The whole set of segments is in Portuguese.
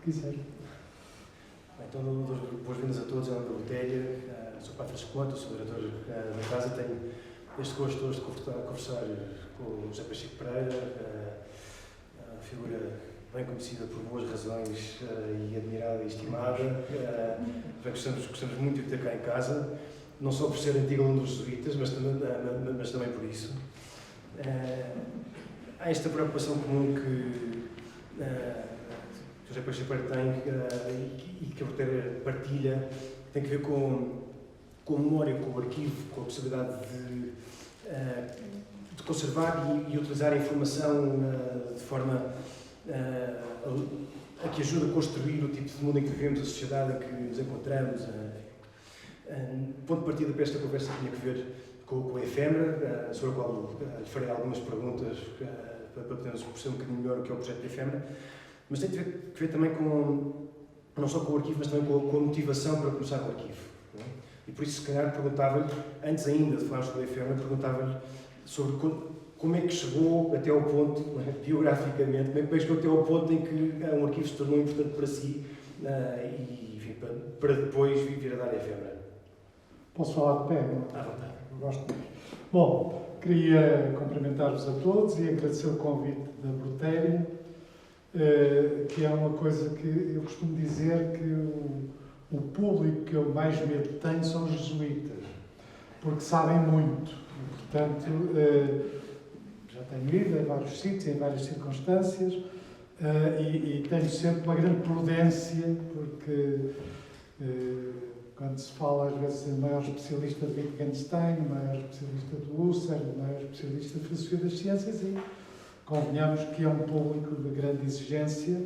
quiser. Então, boas-vindas a todos, Ana Botelha, sou Padre Escoto, sou diretor da casa, tenho este gosto hoje de conversar com o José Pacheco Pereira, figura bem conhecida por boas razões e admirada e estimada. Gostamos muito de ter cá em casa, não só por ser antigo aluno dos jesuítas, mas também por isso. Há esta preocupação comum que José Pacheco Pereira tem e que a Botelha partilha, tem que ver com a memória, com o arquivo, com a possibilidade de conservar e utilizar a informação de forma a que ajude a construir o tipo de mundo em que vivemos, a sociedade em que nos encontramos. O ponto de partida para esta conversa tinha que ver com a efêmera, sobre a qual lhe farei algumas perguntas para podermos perceber um bocadinho melhor o que é o projeto da efêmera, mas tem que ver também não só com o arquivo, mas também com a motivação para começar o arquivo. Não é? E por isso, se calhar, perguntava-lhe, antes ainda de falarmos sobre a efêmera, perguntava-lhe sobre como é que chegou até ao ponto, biograficamente, como é que chegou até ao ponto em que um arquivo se tornou importante para si e enfim, para depois vir a dar a efêmera. Posso falar de pé? À vontade. Gosto muito. Bom, queria cumprimentar-vos a todos e agradecer o convite da Botelha, que é uma coisa que eu costumo dizer que o público que eu mais medo tenho são os jesuítas, porque sabem muito. E, portanto, já tenho ido a vários sítios, em várias circunstâncias, e tenho sempre uma grande prudência, porque quando se fala, às vezes, do maior especialista de Wittgenstein, o maior especialista de Husserl, o maior especialista de filosofia das ciências, e convenhamos que é um público de grande exigência,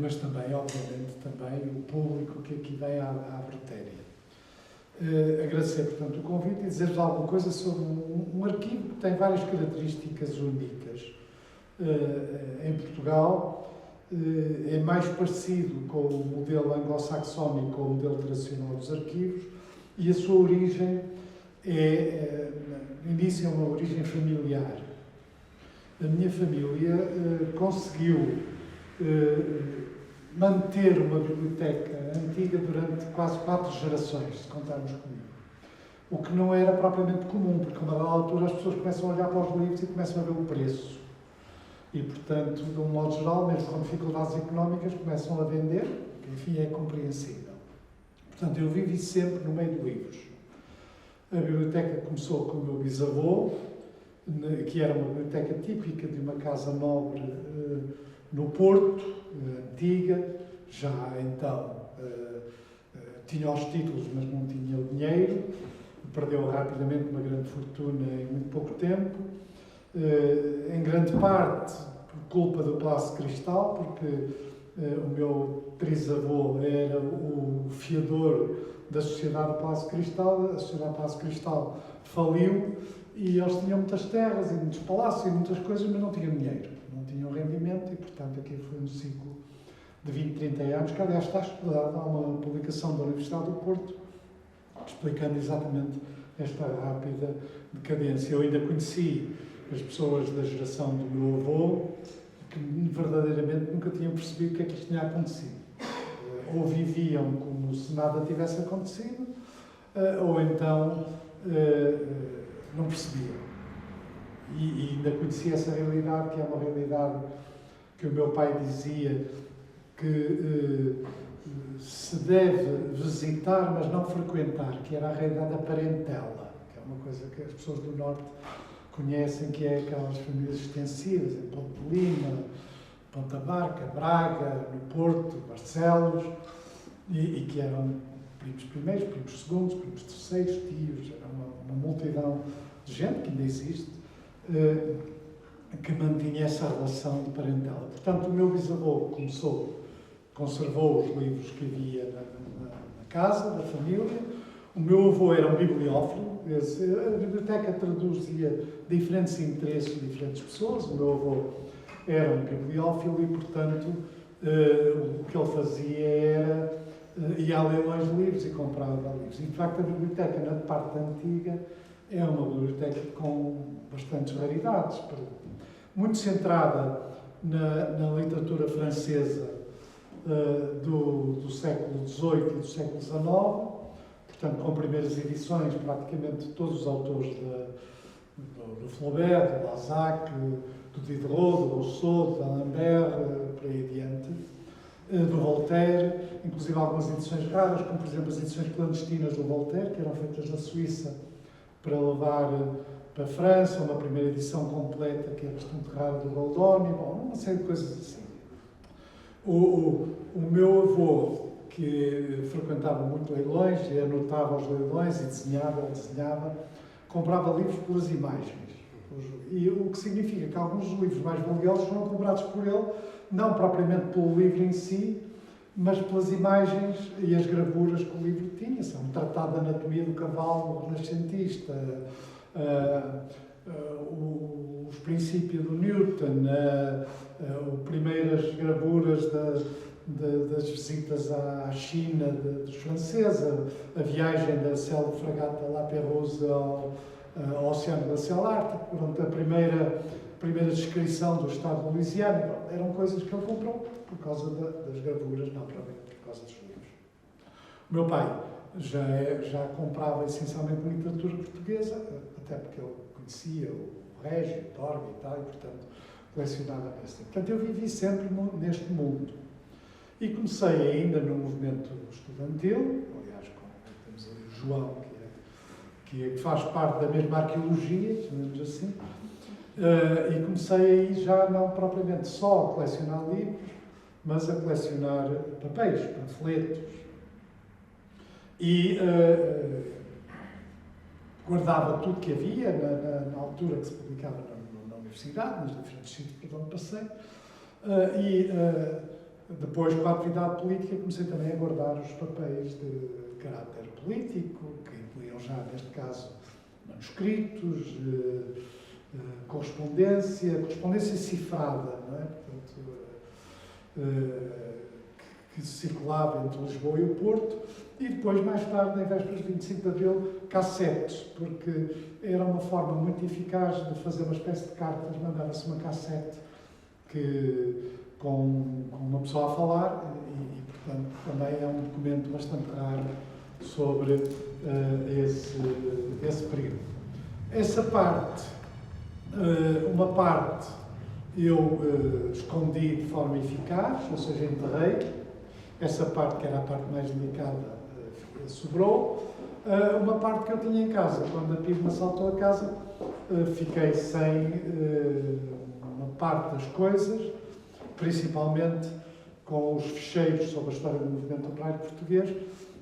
mas também, obviamente, também o público que aqui vem à Botelha. Agradecer, portanto, o convite e dizer-vos alguma coisa sobre um arquivo que tem várias características únicas. Em Portugal, é mais parecido com o modelo anglo-saxónico, com o modelo tradicional dos arquivos, e a sua origem inicia uma origem familiar. A minha família conseguiu manter uma biblioteca antiga durante quase 4 gerações, se contarmos comigo. O que não era propriamente comum, porque a uma dada altura as pessoas começam a olhar para os livros e começam a ver o preço. E, portanto, de um modo geral, mesmo com dificuldades económicas, começam a vender, que, enfim, é compreensível. Portanto, eu vivi sempre no meio de livros. A biblioteca começou com o meu bisavô, que era uma biblioteca típica de uma casa nobre no Porto, antiga, já então tinha os títulos, mas não tinha o dinheiro, perdeu rapidamente uma grande fortuna em muito pouco tempo, em grande parte por culpa do Palácio de Cristal, porque o meu trisavô era o fiador da Sociedade do Palácio de Cristal. A Sociedade do Palácio de Cristal faliu e eles tinham muitas terras e muitos palácios e muitas coisas, mas não tinham dinheiro, não tinham rendimento, e portanto aqui foi um ciclo de 20, 30 anos, que aliás está estudado. Há uma publicação da Universidade do Porto explicando exatamente esta rápida decadência. Eu ainda conheci as pessoas da geração do meu avô que verdadeiramente nunca tinham percebido o que é que isto tinha acontecido. Ou viviam como se nada tivesse acontecido, ou então não percebiam. E ainda conheci essa realidade, que é uma realidade que o meu pai dizia que se deve visitar, mas não frequentar, que era a realidade da parentela, que é uma coisa que as pessoas do Norte conhecem, que é aquelas famílias extensivas, em Ponte de Lima, Ponta Barca, Braga, no Porto, Barcelos, e que eram primos primeiros, primos segundos, primos terceiros, tios, era uma multidão de gente, que ainda existe, que mantinha essa relação de parentela. Portanto, o meu bisavô conservou os livros que havia na casa, da família. O meu avô era um bibliófilo. A biblioteca traduzia diferentes interesses de diferentes pessoas. O meu avô era um bibliófilo e, portanto, o que ele fazia era ia a leilões de livros e comprava livros. E, de facto, a biblioteca, na parte antiga, é uma biblioteca com bastantes raridades, muito centrada na literatura francesa do século XVIII e do século XIX, portanto, com primeiras edições, praticamente todos os autores do Flaubert, do Balzac, do Diderot, do Rousseau, do D'Alembert, por aí adiante, do Voltaire, inclusive algumas edições raras, como por exemplo as edições clandestinas do Voltaire, que eram feitas na Suíça para levar para a França, uma primeira edição completa, que é bastante rara, do Goldoni, bom, uma série de coisas assim. O meu avô, que frequentava muito leilões e anotava os leilões e desenhava, comprava livros pelas imagens. E o que significa que alguns dos livros mais valiosos foram comprados por ele, não propriamente pelo livro em si, mas pelas imagens e as gravuras que o livro tinha. São um tratado de anatomia do cavalo renascentista, os princípios do Newton, primeiras gravuras das visitas à China dos franceses, a viagem da célebre fragata La Pérouse ao Oceano Glacial Ártico, durante a primeira descrição do estado de Louisiana. Eram coisas que ele comprou por causa das gravuras, não provavelmente por causa dos livros. O meu pai já comprava essencialmente literatura portuguesa, até porque ele conhecia o Régio, o Torga e tal, e portanto colecionava nesse tempo. Portanto, eu vivi sempre neste mundo. E comecei ainda no movimento estudantil, aliás, temos ali o João, que faz parte da mesma arqueologia, digamos assim, e comecei aí já não propriamente só a colecionar livros, mas a colecionar papéis, panfletos. E guardava tudo que havia na altura que se publicava na universidade, nos diferentes sítios por onde passei, depois, com a atividade política, comecei também a guardar os papéis de caráter político, que incluíam já, neste caso, manuscritos, correspondência cifrada, não é? Portanto, que circulava entre Lisboa e o Porto, e depois, mais tarde, em vésperas de 25 de Abril, cassetes, porque era uma forma muito eficaz de fazer uma espécie de cartas, mandava-se uma cassete com uma pessoa a falar, e portanto, também é um documento bastante raro sobre esse período. Essa parte, uma parte eu escondi de forma eficaz, ou seja, enterrei. Essa parte, que era a parte mais delicada, sobrou. Uma parte que eu tinha em casa, quando a PIDE me assaltou a casa, fiquei sem uma parte das coisas, principalmente com os ficheiros sobre a história do movimento operário português,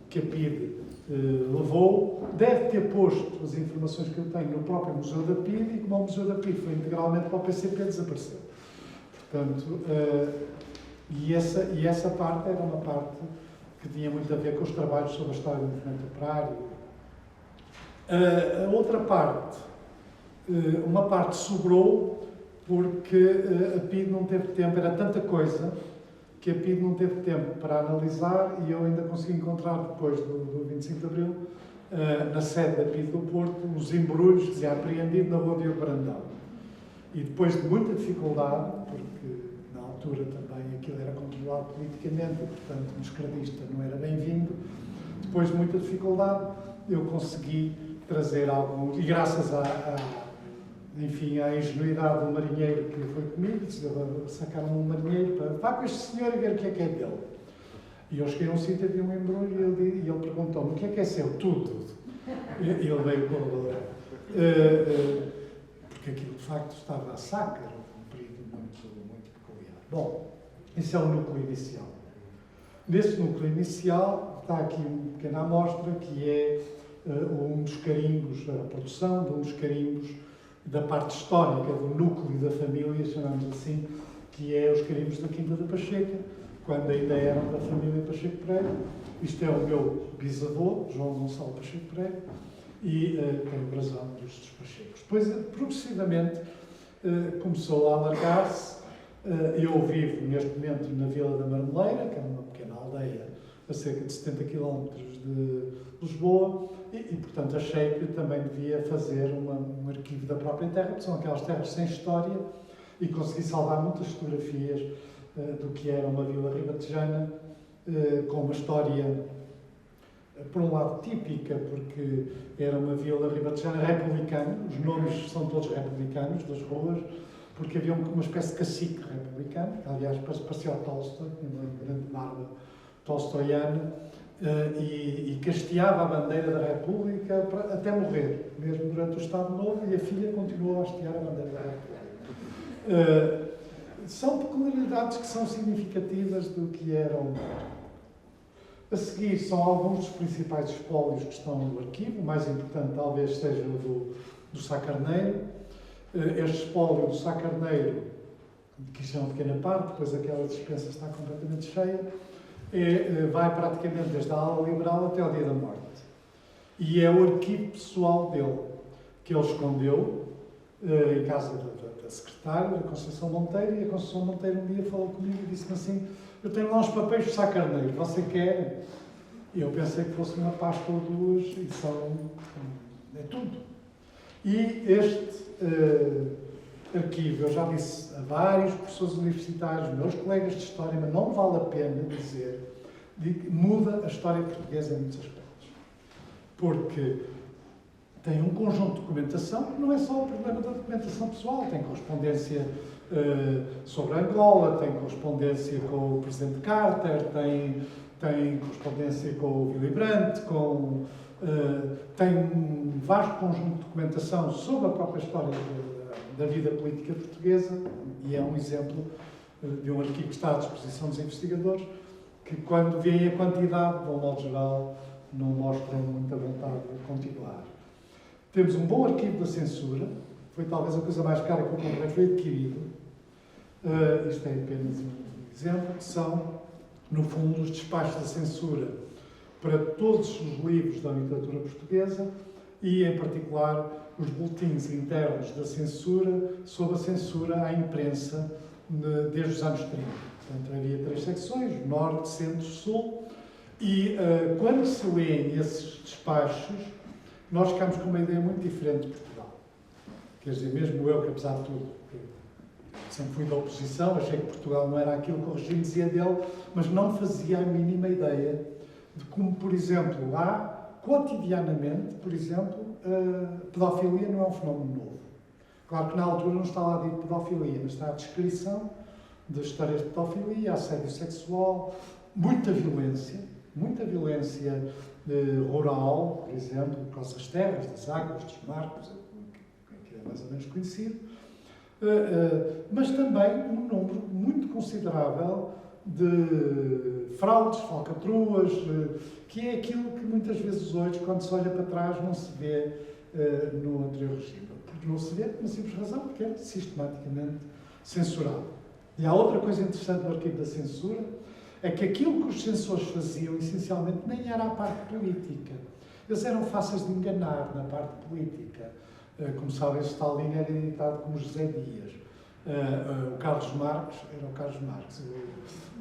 que a PIDE levou. Deve ter posto as informações que eu tenho no próprio Museu da PIDE, e como o Museu da PIDE foi integralmente para o PCP, desapareceu. Portanto, e essa parte era uma parte que tinha muito a ver com os trabalhos sobre a história do movimento operário. A outra parte, uma parte sobrou, porque a PIDE não teve tempo, era tanta coisa, que a PIDE não teve tempo para analisar, e eu ainda consegui encontrar, depois do 25 de Abril, na sede da PIDE do Porto, os embrulhos que dizia apreendido na Rua Diogo Brandão. E depois de muita dificuldade, porque na altura também aquilo era controlado politicamente, e portanto um esquerdista não era bem-vindo, depois de muita dificuldade eu consegui trazer alguns, e graças enfim, à ingenuidade do marinheiro que foi comigo, sacaram um marinheiro para vá com este senhor e ver o que é dele. E eu cheguei a um sítio, havia um embrulho, e ele perguntou-me: o que é seu? Tudo. E ele veio com porque aquilo de facto estava a saco, era um período muito peculiar. Bom, esse é o núcleo inicial. Nesse núcleo inicial está aqui uma pequena amostra, que é um dos carimbos, a produção de um dos carimbos da parte histórica do núcleo da família, chamamos assim, que é os carimbos da Quinta da Pacheca, quando ainda eram da família Pacheco Pereira. Isto é o meu bisavô, João Gonçalo Pacheco Pereira, e tem o brasão dos Pachecos. Depois, progressivamente, começou a alargar-se. Eu vivo, neste momento, na Vila da Marmeleira, que é uma pequena aldeia a cerca de 70 km de Lisboa, e portanto, achei que também devia fazer um arquivo da própria terra, porque são aquelas terras sem história e consegui salvar muitas fotografias do que era uma vila ribatejana, com uma história, por um lado, típica, porque era uma vila ribatejana republicana, os nomes são todos republicanos, das ruas, porque havia uma espécie de cacique republicano, que aliás parecia o Tolstói, tinha uma grande barba tolstoiana, e casteava a bandeira da República até morrer, mesmo durante o Estado Novo, e a filha continuou a hastear a bandeira da República. São peculiaridades que são significativas do que era o mundo. A seguir são alguns dos principais espólios que estão no arquivo, o mais importante talvez seja o do Sá Carneiro. Este espólio do Sá Carneiro, que isto é uma pequena parte, depois aquela dispensa está completamente cheia, vai praticamente desde a ala liberal até ao dia da morte. E é o arquivo pessoal dele, que ele escondeu em casa da secretária, da Conceição Monteiro, e a Conceição Monteiro um dia falou comigo e disse-me assim: eu tenho lá uns papéis do Sá Carneiro, você quer? E eu pensei que fosse uma pasta ou duas, e é tudo. E este arquivo, eu já disse a vários professores universitários, meus colegas de História, mas não vale a pena dizer, muda a história portuguesa em muitos aspectos. Porque tem um conjunto de documentação, que não é só o problema da documentação pessoal, tem correspondência sobre Angola, tem correspondência com o Presidente Carter, tem correspondência com o Willy Brandt, tem um vasto conjunto de documentação sobre a própria história da vida política portuguesa, e é um exemplo de um arquivo que está à disposição dos investigadores, que quando veem a quantidade, de um modo geral, não mostram muita vontade de continuar. Temos um bom arquivo da censura, foi talvez a coisa mais cara que eu comprei, foi adquirido. Isto é apenas um exemplo, que são, no fundo, os despachos da censura para todos os livros da literatura portuguesa e, em particular, os boletins internos da censura sobre a censura à imprensa desde os anos 30. Portanto, havia 3 secções, Norte, Centro, Sul, e quando se lêem esses despachos, nós ficamos com uma ideia muito diferente de Portugal. Quer dizer, mesmo eu, que apesar de tudo, sempre fui da oposição, achei que Portugal não era aquilo que o regime dizia dele, mas não fazia a mínima ideia de como, por exemplo, lá, cotidianamente, por exemplo, a pedofilia não é um fenómeno novo. Claro que na altura não está lá dito pedofilia, mas está a descrição das histórias de pedofilia, assédio sexual, muita violência rural, por exemplo, por causa das terras, das águas, dos marcos, que é mais ou menos conhecido, mas também um número muito considerável de fraudes, falcatruas, que é aquilo que muitas vezes hoje, quando se olha para trás, não se vê no anterior regime. Porque não se vê por uma simples razão, porque é sistematicamente censurado. E há outra coisa interessante no arquivo da censura, é que aquilo que os censores faziam, essencialmente, nem era a parte política. Eles eram fáceis de enganar na parte política. Como sabem, Stalin era editado como José Dias. O Carlos Marx era o Carlos Marx.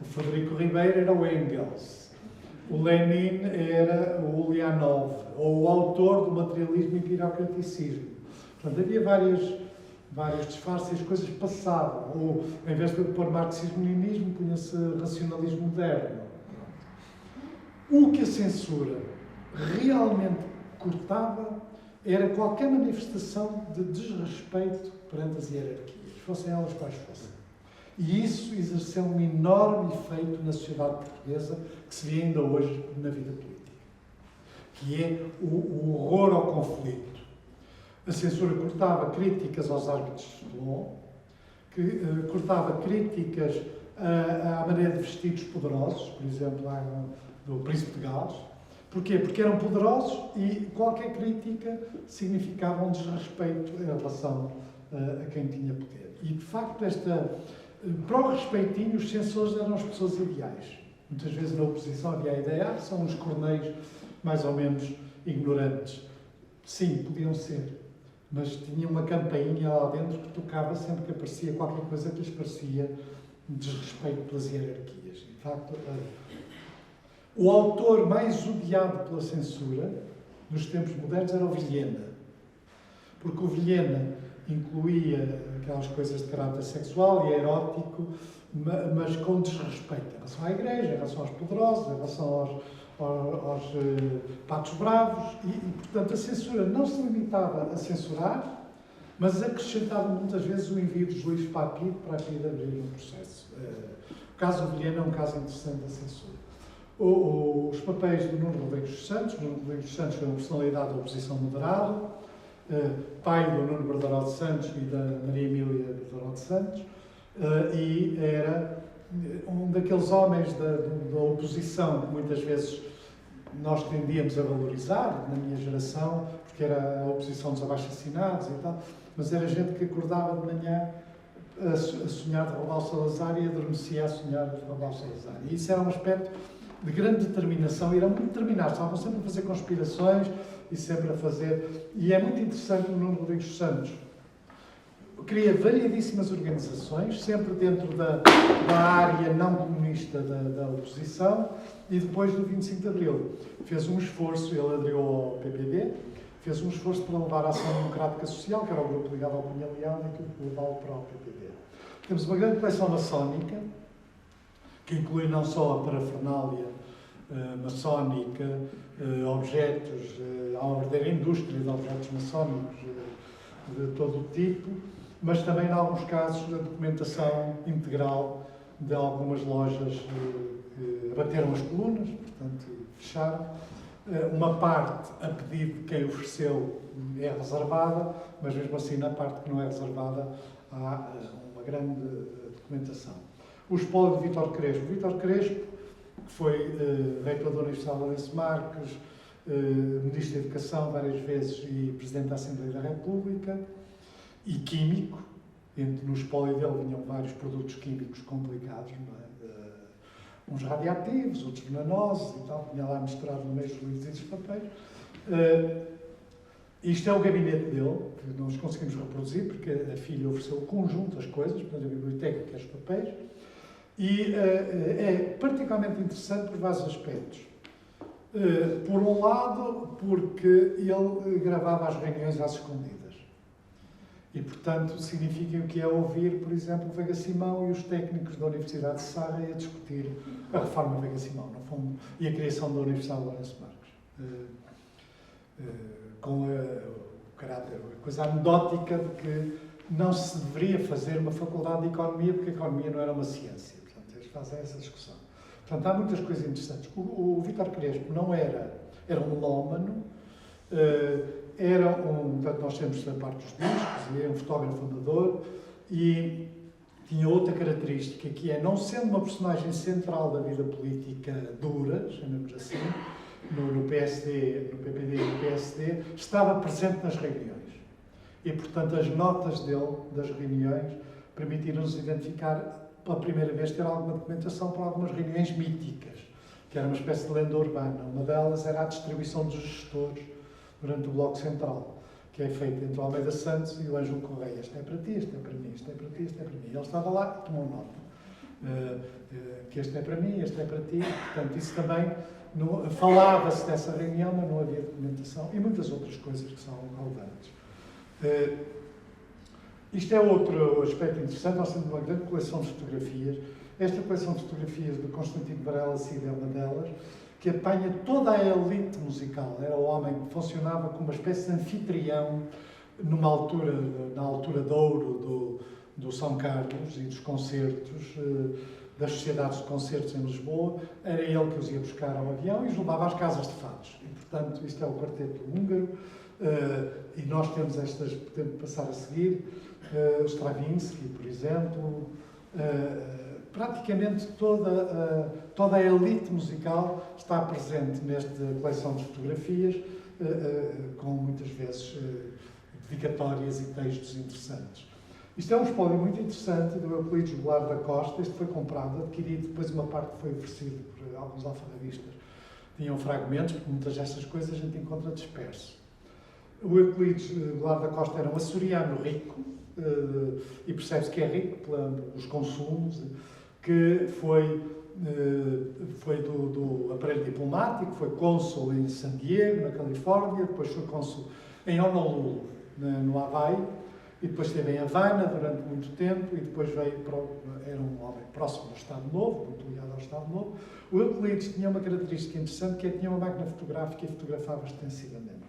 O Frederico Ribeiro era o Engels. O Lenin era o Ulyanov. Ou o autor do materialismo e pirocraticismo. Portanto, havia vários disfarces e as coisas passavam. Ou, em vez de pôr marxismo-leninismo, punha-se racionalismo moderno. O que a censura realmente cortava era qualquer manifestação de desrespeito perante as hierarquias, fossem elas quais fossem. E isso exerceu um enorme efeito na sociedade portuguesa, que se vê ainda hoje na vida política, que é o horror ao conflito. A censura cortava críticas aos árbitros de futebol, cortava críticas à maneira de vestir dos poderosos, por exemplo, do Príncipe de Gales. Porquê? Porque eram poderosos e qualquer crítica significava um desrespeito em relação a quem tinha poder. E, de facto, para o respeitinho, os censores eram as pessoas ideais. Muitas vezes na oposição havia a ideia, são uns corneios mais ou menos ignorantes. Sim, podiam ser. Mas tinha uma campainha lá dentro que tocava sempre que aparecia qualquer coisa que lhes parecia desrespeito pelas hierarquias. De facto, o autor mais odiado pela censura nos tempos modernos era o Vilhena. Porque o Vilhena incluía aquelas coisas de caráter sexual e erótico, mas com desrespeito em relação à Igreja, em relação aos poderosos, em relação aos patos bravos, e, portanto, a censura não se limitava a censurar, mas acrescentava muitas vezes o envio dos livros para a PIDE abrir um processo. O caso do Vilhena é um caso interessante da censura. Os papéis do Nuno Rodrigues dos Santos. Nuno Rodrigues dos Santos foi uma personalidade da oposição moderada, pai do Nuno Berdaró de Santos e da Maria Emília Berdaró de Santos, e era um daqueles homens da oposição que muitas vezes nós tendíamos a valorizar, na minha geração, porque era a oposição dos abaixo-assinados e tal, mas era gente que acordava de manhã a sonhar de roubar o Salazar e adormecia a sonhar de roubar o Salazar. E isso era um aspecto de grande determinação, e eram muito determinados, estavam sempre a fazer conspirações e sempre a fazer... E é muito interessante o Nuno Rodrigues dos Santos. Cria variedíssimas organizações, sempre dentro da área não comunista da oposição, e depois do 25 de Abril fez um esforço, ele aderiu ao PPD, fez um esforço para levar a Ação Democrática Social, que era o grupo ligado ao Cunha Leal, e que levá-lo para o PPD. Temos uma grande coleção maçónica, que inclui não só a parafernália maçónica, objetos, há uma verdadeira indústria de objetos maçónicos de todo o tipo, mas também, em alguns casos, a documentação integral de algumas lojas que abateram as colunas, portanto, fecharam. Uma parte, a pedido de quem ofereceu, é reservada, mas mesmo assim, na parte que não é reservada, há uma grande documentação. O espólio de Vítor Crespo. Vítor Crespo, que foi reitor da Universidade de Lourenço Marques, Ministro da Educação várias vezes e Presidente da Assembleia da República, e químico. No espólio dele vinham vários produtos químicos complicados, não é? Uns radioativos, outros venenosos e tal, vinha lá misturado no meio dos livros e dos papéis. Isto é o gabinete dele, que nós conseguimos reproduzir, porque a filha ofereceu o conjunto das coisas, portanto, a biblioteca, que é os papéis, e é particularmente interessante por vários aspectos. Por um lado, porque ele gravava as reuniões às escondidas. E, portanto, significa o que é ouvir, por exemplo, o Veiga Simão e os técnicos da Universidade de Sarre a discutir a reforma Veiga Simão, no fundo, e a criação da Universidade de Lourenço Marques. Com a coisa anedótica de que não se deveria fazer uma faculdade de Economia, porque a Economia não era uma ciência. Portanto, eles fazem essa discussão. Portanto, há muitas coisas interessantes. O Vítor Crespo não era um melómano, portanto, nós temos da parte dos discos, e é um fotógrafo amador, e tinha outra característica, que é, não sendo uma personagem central da vida política dura, chamemos assim, no PSD, no PPD e no PSD, estava presente nas reuniões. E, portanto, as notas dele, das reuniões, permitiram-nos identificar, pela primeira vez, ter alguma documentação para algumas reuniões míticas, que era uma espécie de lenda urbana. Uma delas era a distribuição dos gestores durante o Bloco Central, que é feito entre o Almeida Santos e o Ângelo Correia. Este é para ti, este é para mim, este é para ti, este é para mim. Ele estava lá e tomou nota. Que este é para mim, este é para ti. Portanto, isso também... Falava-se dessa reunião, mas não havia documentação, e muitas outras coisas que são relevantes. Isto é outro aspecto interessante. Nós temos uma grande coleção de fotografias. Esta coleção de fotografias de Constantino Varela Cid é uma delas, que apanha toda a elite musical. Era o homem que funcionava como uma espécie de anfitrião na altura de ouro do São Carlos e dos concertos, das sociedades de concertos em Lisboa. Era ele que os ia buscar ao avião e os levava às casas de fados. E, portanto, isto é o quarteto húngaro, e nós temos estas, podemos passar a seguir, o Stravinsky, por exemplo. Praticamente toda a elite musical está presente nesta coleção de fotografias, com muitas vezes dedicatórias e textos interessantes. Isto é um espólio muito interessante do Euclides Goulart da Costa. Este foi comprado, adquirido, depois uma parte foi oferecida por alguns alfarrabistas. Tinham fragmentos, porque muitas destas coisas a gente encontra disperso. O Euclides Goulart da Costa era um açoriano rico, e percebe-se que é rico pelos consumos, que foi do aparelho diplomático, foi cônsul em San Diego, na Califórnia, depois foi cônsul em Honolulu, no Havaí, e depois esteve em Havana durante muito tempo, e depois era um homem próximo do Estado Novo, muito ligado ao Estado Novo. O Euclides tinha uma característica interessante, que é que tinha uma máquina fotográfica e fotografava extensivamente.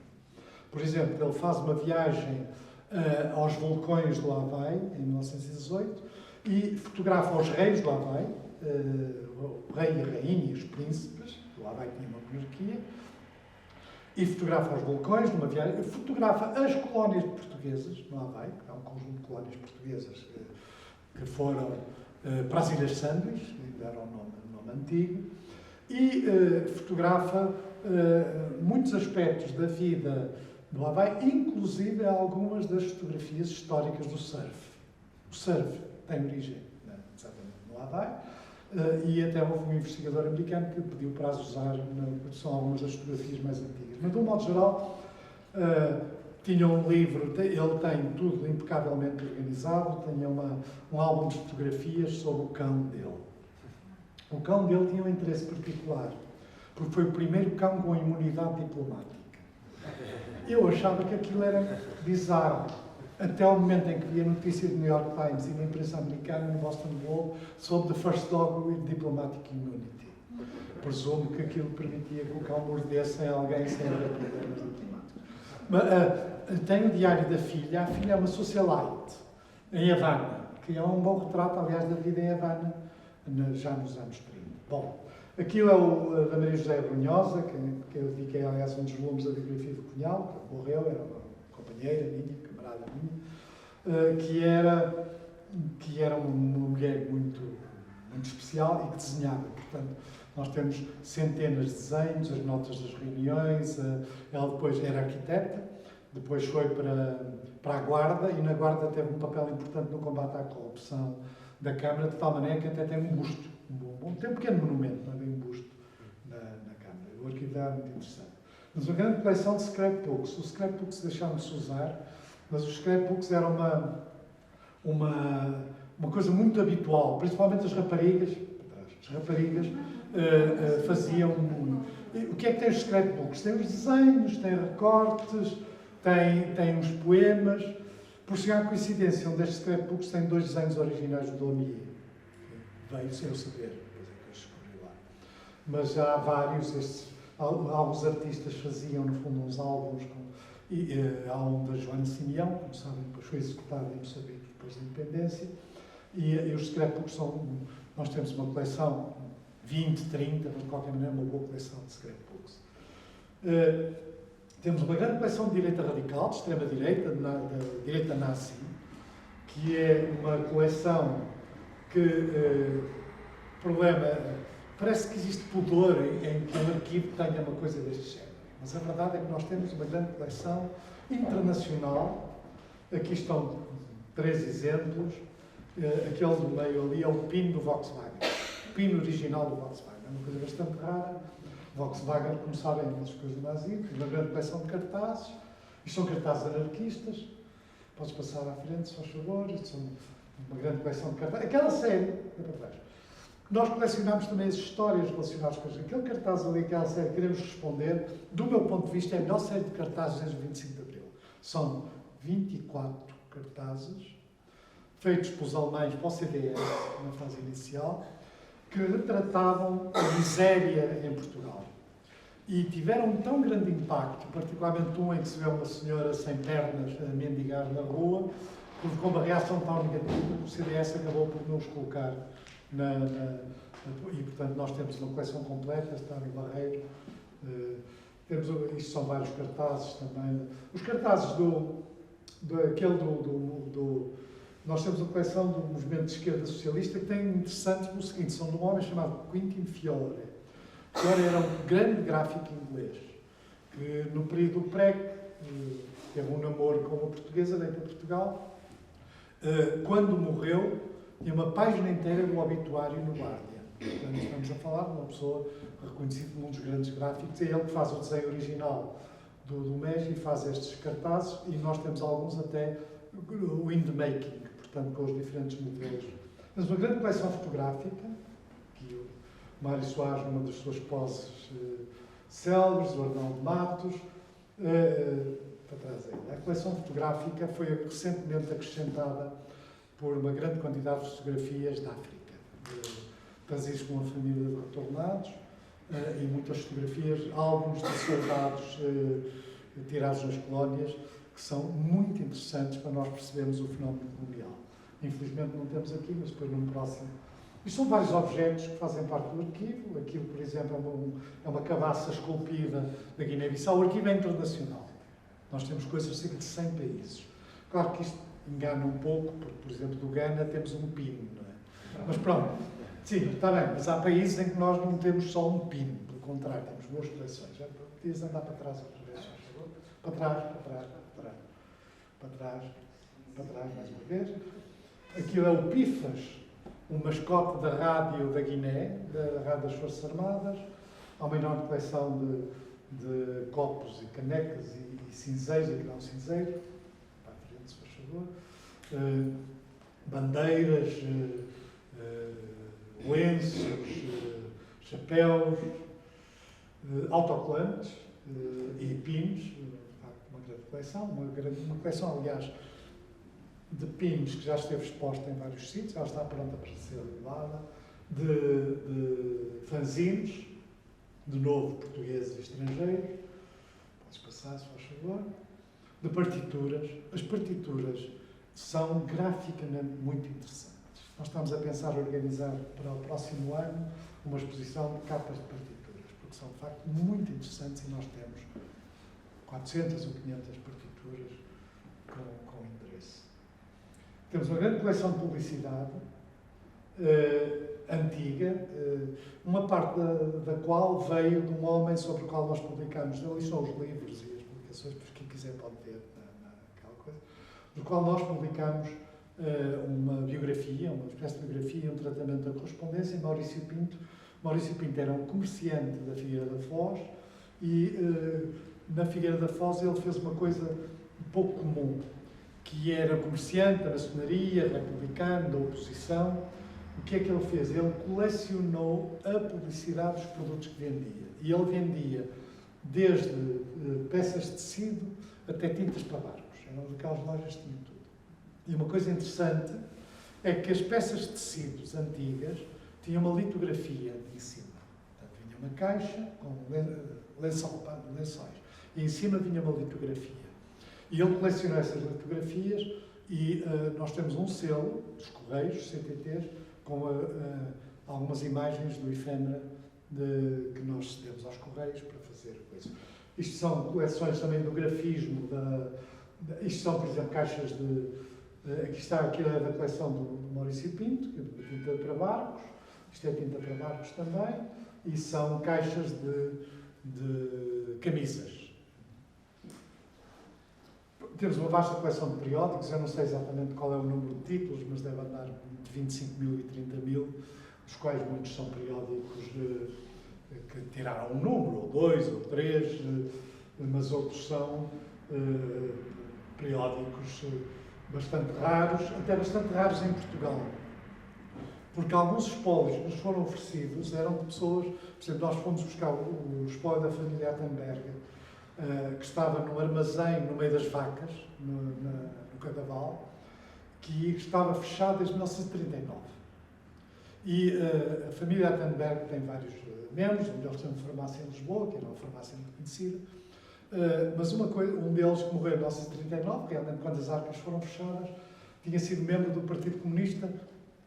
Por exemplo, ele faz uma viagem aos vulcões do Havaí, em 1918, e fotografa os reis do Havaí, o rei e a rainha e os príncipes, o Havaí tinha uma monarquia, e fotografa os vulcões numa viagem, fotografa as colónias portuguesas no Havaí, que é um conjunto de colónias portuguesas que foram para as Ilhas Sandwich, ainda era o nome antigo, e fotografa muitos aspectos da vida do Havaí, inclusive algumas das fotografias históricas do surf. O surf tem origem exatamente no Havaí, e até houve um investigador americano que pediu para as usar na produção de algumas das fotografias mais antigas. Mas, de um modo geral, tinha um livro, ele tem tudo impecavelmente organizado, tinha um álbum de fotografias sobre o cão dele. O cão dele tinha um interesse particular, porque foi o primeiro cão com imunidade diplomática. Eu achava que aquilo era bizarro, até o momento em que vi a notícia do New York Times e na imprensa americana, no Boston Globe, sobre the first dog with diplomatic immunity. Presumo que aquilo permitia que o cão mordesse em alguém sem haver problemas diplomáticos. Tem o diário da filha. A filha é uma socialite em Havana, que é um bom retrato, aliás, da vida em Havana, já nos anos 30. Bom, aquilo é o da Maria José Brunhosa, que eu dediquei, aliás, um dos volumes da biografia do Cunhal, que morreu, era uma companheira minha, camarada minha, que era uma mulher muito especial e que desenhava. Portanto, nós temos centenas de desenhos, as notas das reuniões. Ela depois era arquiteta, depois foi para a Guarda, e na Guarda teve um papel importante no combate à corrupção da Câmara, de tal maneira que até tem um busto, tem um pequeno monumento, não é bem um busto, na Câmara. O arquivo dela é muito interessante. Mas uma grande coleção de scrapbooks. Os scrapbooks deixaram de se usar, mas os scrapbooks eram uma coisa muito habitual, principalmente as raparigas. As raparigas faziam... O que é que tem os scrapbooks? Tem os desenhos, tem recortes, tem uns poemas. Por chegar à coincidência, um destes scrapbooks tem 2 desenhos originais do Daumier. Veio sem eu saber, depois é que eu descobri lá. Mas há vários, alguns artistas faziam, no fundo, uns álbuns. Há um da Joana Simeão, como sabem, depois foi executado em Moçambique depois da independência. E os scrapbooks são... Nós temos uma coleção, 20, 30, mas de qualquer maneira uma boa coleção de scrapbooks. Temos uma grande coleção de direita radical, de extrema-direita, de direita nazi, que é uma coleção que, problema, parece que existe pudor em que um arquivo tenha uma coisa deste género. Mas a verdade é que nós temos uma grande coleção internacional. Aqui estão 3 exemplos. Aquele do meio ali é o pino do Volkswagen. O pino original do Volkswagen. É uma coisa bastante rara. Volkswagen, como sabem, as coisas do nazismo, uma grande coleção de cartazes. Isto são cartazes anarquistas. Podes passar à frente, se faz favor. Isto são uma grande coleção de cartazes. Aquela série, nós colecionamos também as histórias relacionadas com aquele cartaz ali, aquela série, queremos responder. Do meu ponto de vista, é a melhor série de cartazes desde o 25 de Abril. São 24 cartazes, feitos pelos alemães para o CDS, na fase inicial, que retratavam a miséria em Portugal. E tiveram um tão grande impacto, particularmente um em que se vê uma senhora sem pernas a mendigar na rua, que com uma reação tão negativa, o CDS acabou por não os colocar e, portanto, nós temos uma coleção completa, está no Barreiro. Isto são vários cartazes também. Os cartazes nós temos uma coleção do movimento de esquerda socialista que tem interessantes no seguinte, são de um homem chamado Quentin Fiore. Fiore era um grande gráfico inglês, que no período do PREC teve um namoro com uma portuguesa, veio para Portugal. Quando morreu, tinha uma página inteira do obituário no Guardian. Portanto, estamos a falar de uma pessoa reconhecida como um dos grandes gráficos. É ele que faz o desenho original do MES e faz estes cartazes, e nós temos alguns até o in the making, portanto, com os diferentes modelos. Mas uma grande coleção fotográfica, que o Mário Soares, numa das suas poses célebres, o Arnaldo Matos, para trás ainda. A coleção fotográfica foi recentemente acrescentada por uma grande quantidade de fotografias da África, trazidas com a família de retornados, e muitas fotografias, álbuns de soldados tirados nas colónias, que são muito interessantes para nós percebermos o fenómeno colonial. Infelizmente não temos aqui, mas depois num próximo. Isto são vários objetos que fazem parte do arquivo. Aquilo, por exemplo, é uma cabaça esculpida da Guiné-Bissau. O arquivo é internacional. Nós temos coisas de cerca de 100 países. Claro que isto engana um pouco, porque, por exemplo, do Ghana temos um pino, não é? Mas pronto, sim, está bem, mas há países em que nós não temos só um pino, pelo contrário, temos boas coleções. Já podias andar para trás outra vez, por favor? Para trás, mais uma vez. Aquilo é o Pifas, um mascote da rádio da Guiné, da Rádio das Forças Armadas. Há uma enorme coleção de copos e canecas e cinzeiros, e não cinzeiro. Para a frente, se faz favor. Bandeiras, lenços, chapéus, autocolantes e pinos. Uma grande coleção, uma coleção, aliás, de pinos que já esteve exposta em vários sítios, já está pronta para ser levada, de fanzines, de novo portugueses e estrangeiros, podes passar, se faz favor, de partituras. As partituras são graficamente muito interessantes. Nós estamos a pensar organizar para o próximo ano uma exposição de capas de partituras, porque são de facto muito interessantes e nós temos 400 ou 500 partituras com interesse. Temos uma grande coleção de publicidade antiga, uma parte da qual veio de um homem sobre o qual nós publicamos, ali são os livros e as publicações, para quem quiser pode ver naquela coisa, do qual nós publicamos uma biografia, uma espécie de biografia, um tratamento da correspondência, Maurício Pinto. Maurício Pinto era um comerciante da Figueira da Foz e na Figueira da Foz ele fez uma coisa pouco comum, que era comerciante da maçonaria, republicano, da oposição. O que é que ele fez? Ele colecionou a publicidade dos produtos que vendia. E ele vendia desde peças de tecido até tintas para barcos. Eram daquelas lojas que tinham tudo. E uma coisa interessante é que as peças de tecidos antigas tinham uma litografia em cima. Portanto, vinha uma caixa com lençóis. E em cima vinha uma litografia. E ele colecionou essas litografias e nós temos um selo dos Correios, CTTs, com algumas imagens do efêmera que nós cedemos aos Correios para fazer coisas. Isto são coleções também do grafismo, isto são, por exemplo, caixas aqui é da coleção do Maurício Pinto, que é de tinta para barcos, isto é tinta para barcos também, e são caixas de camisas. Temos uma vasta coleção de periódicos, eu não sei exatamente qual é o número de títulos, mas deve andar de 25 mil e 30 mil, dos quais muitos são periódicos que tiraram um número, ou 2, ou 3, mas outros são periódicos bastante raros, até bastante raros em Portugal. Porque alguns espólios que nos foram oferecidos eram de pessoas, por exemplo, nós fomos buscar o espólio da família Attenberger, que estava num armazém no meio das vacas, no Cadaval, que estava fechado desde 1939. E a família Attenberger tem vários membros, um deles tem uma farmácia em Lisboa, que era uma farmácia muito conhecida, mas um deles que morreu em 1939, realmente quando as arcas foram fechadas, tinha sido membro do Partido Comunista,